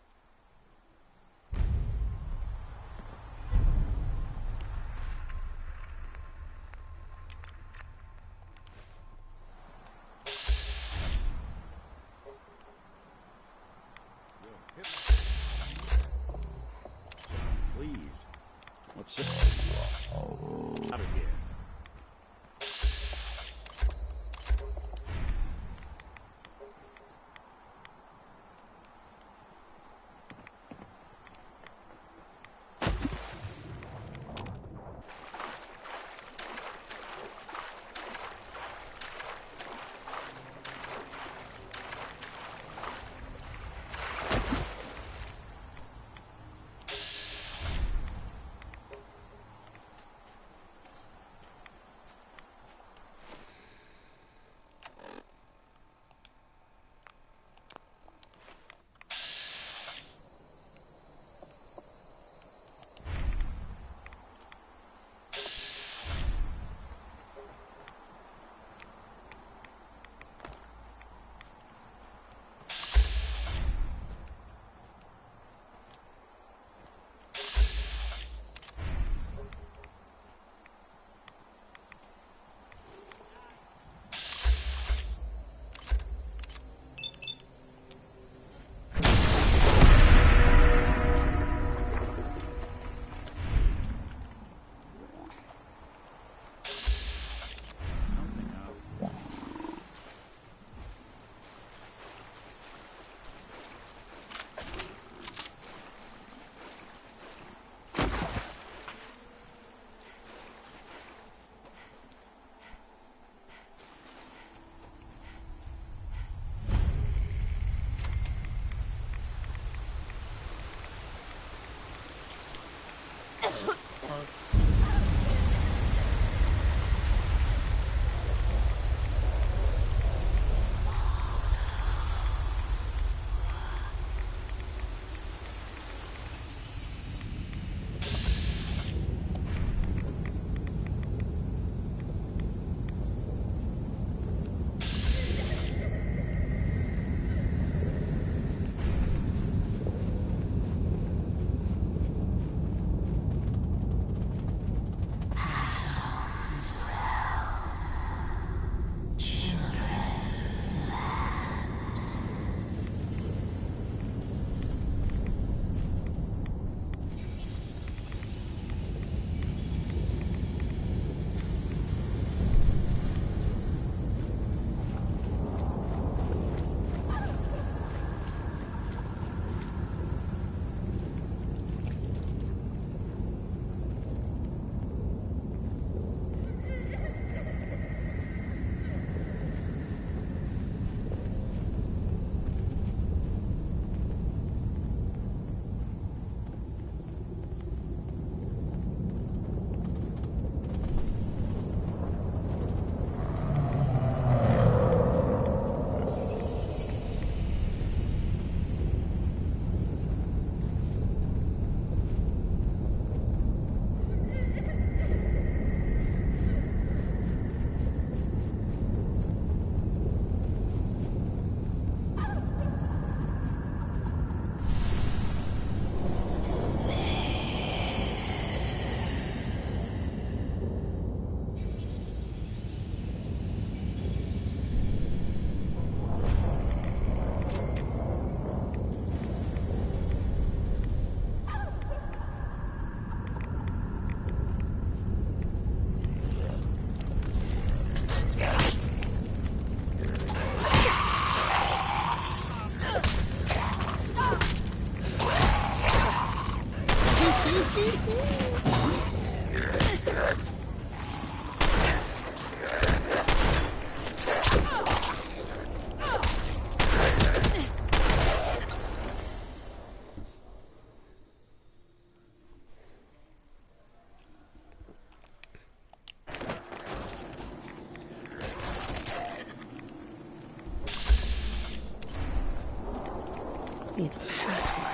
needs a password.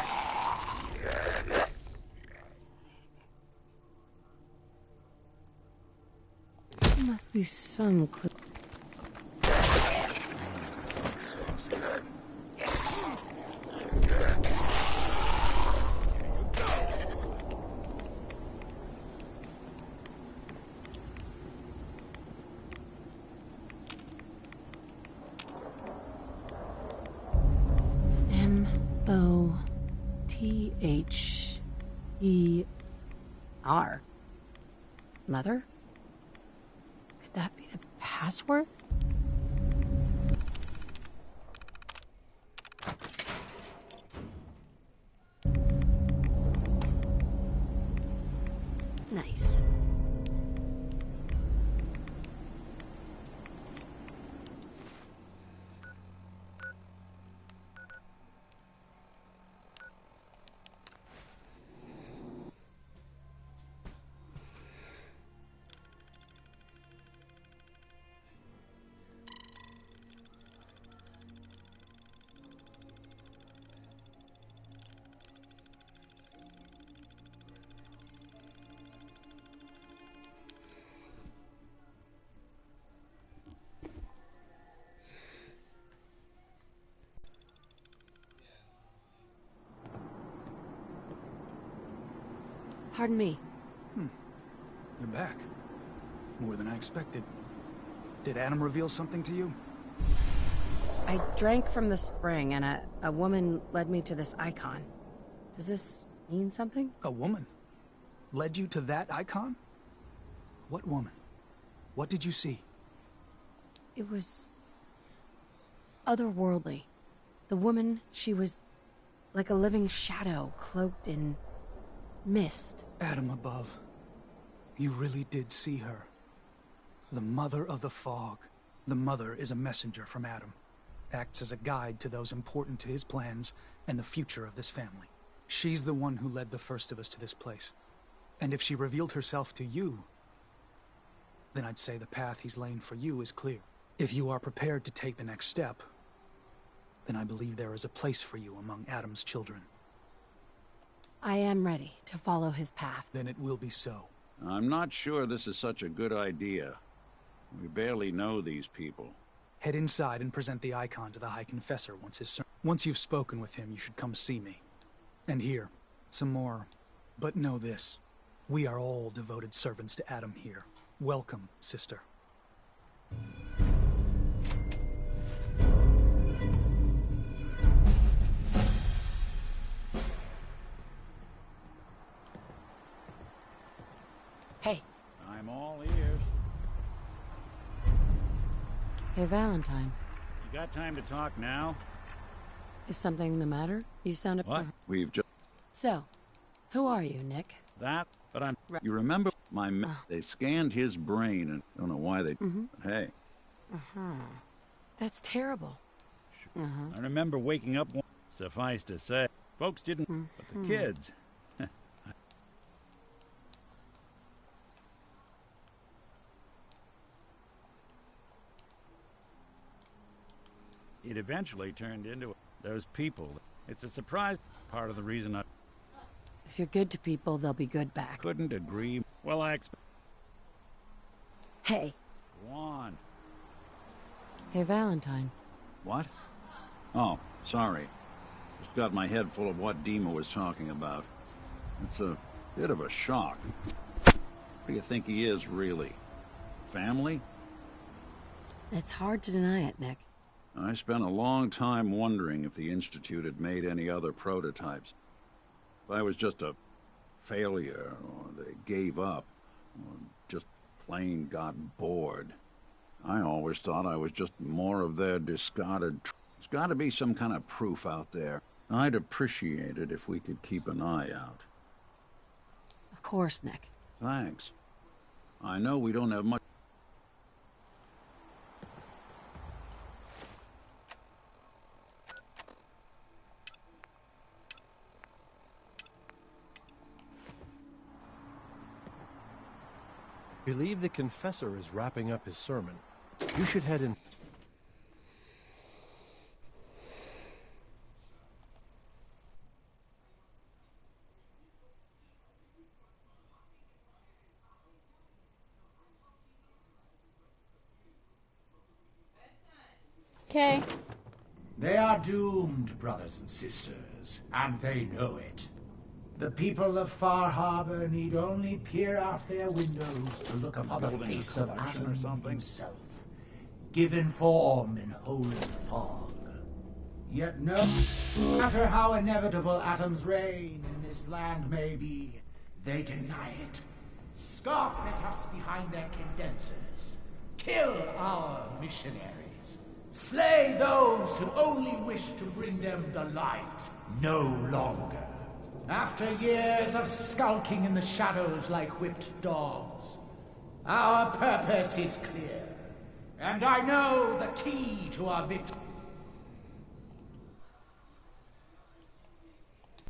There must be some clue. M-O-T-H-E-R. Mother? Could that be the password? Nice. Pardon me. You're back. More than I expected. Did Adam reveal something to you? I drank from the spring, and a woman led me to this icon. Does this mean something? A woman? Led you to that icon? What woman? What did you see? It was otherworldly. The woman, she was like a living shadow cloaked in mist. Adam above. You really did see her. The Mother of the Fog. The Mother is a messenger from Adam. Acts as a guide to those important to his plans and the future of this family. She's the one who led the first of us to this place. And if she revealed herself to you, then I'd say the path he's laying for you is clear. If you are prepared to take the next step, then I believe there is a place for you among Adam's children. I am ready to follow his path. Then it will be so. I'm not sure this is such a good idea. We barely know these people. Head inside and present the icon to the High Confessor once you've spoken with him, you should come see me. And here, some more. But know this. We are all devoted servants to Adam here. Welcome, sister. Hey. I'm all ears. Hey, Valentine. You got time to talk now? Is something the matter? You sound... What? We've just... So, who are you, Nick? That, but I'm... You remember my... They scanned his brain and... I don't know why they... But hey. That's terrible. I remember waking up one... Suffice to say, folks didn't... But the kids... It eventually turned into those people. It's a surprise. Part of the reason I... If you're good to people, they'll be good back. Couldn't agree. Well, I expect... Hey. Go on. Hey, Valentine. What? Oh, sorry. Just got my head full of what Dima was talking about. It's a bit of a shock. What do you think he is, really? Family? It's hard to deny it, Nick. I spent a long time wondering if the Institute had made any other prototypes. If I was just a failure, or they gave up, or just plain got bored. I always thought I was just more of their discarded... There's got to be some kind of proof out there. I'd appreciate it if we could keep an eye out. Of course, Nick. Thanks. I know we don't have much... Believe the confessor is wrapping up his sermon. You should head in. Okay. They are doomed, brothers and sisters, and they know it. The people of Far Harbor need only peer out their windows to look upon the face of Adam himself, given form in holy fog. Yet no matter how inevitable Atom's reign in this land may be, they deny it. Scoff at us behind their condensers. Kill our missionaries. Slay those who only wish to bring them the light no longer. After years of skulking in the shadows like whipped dogs, our purpose is clear. And I know the key to our victory.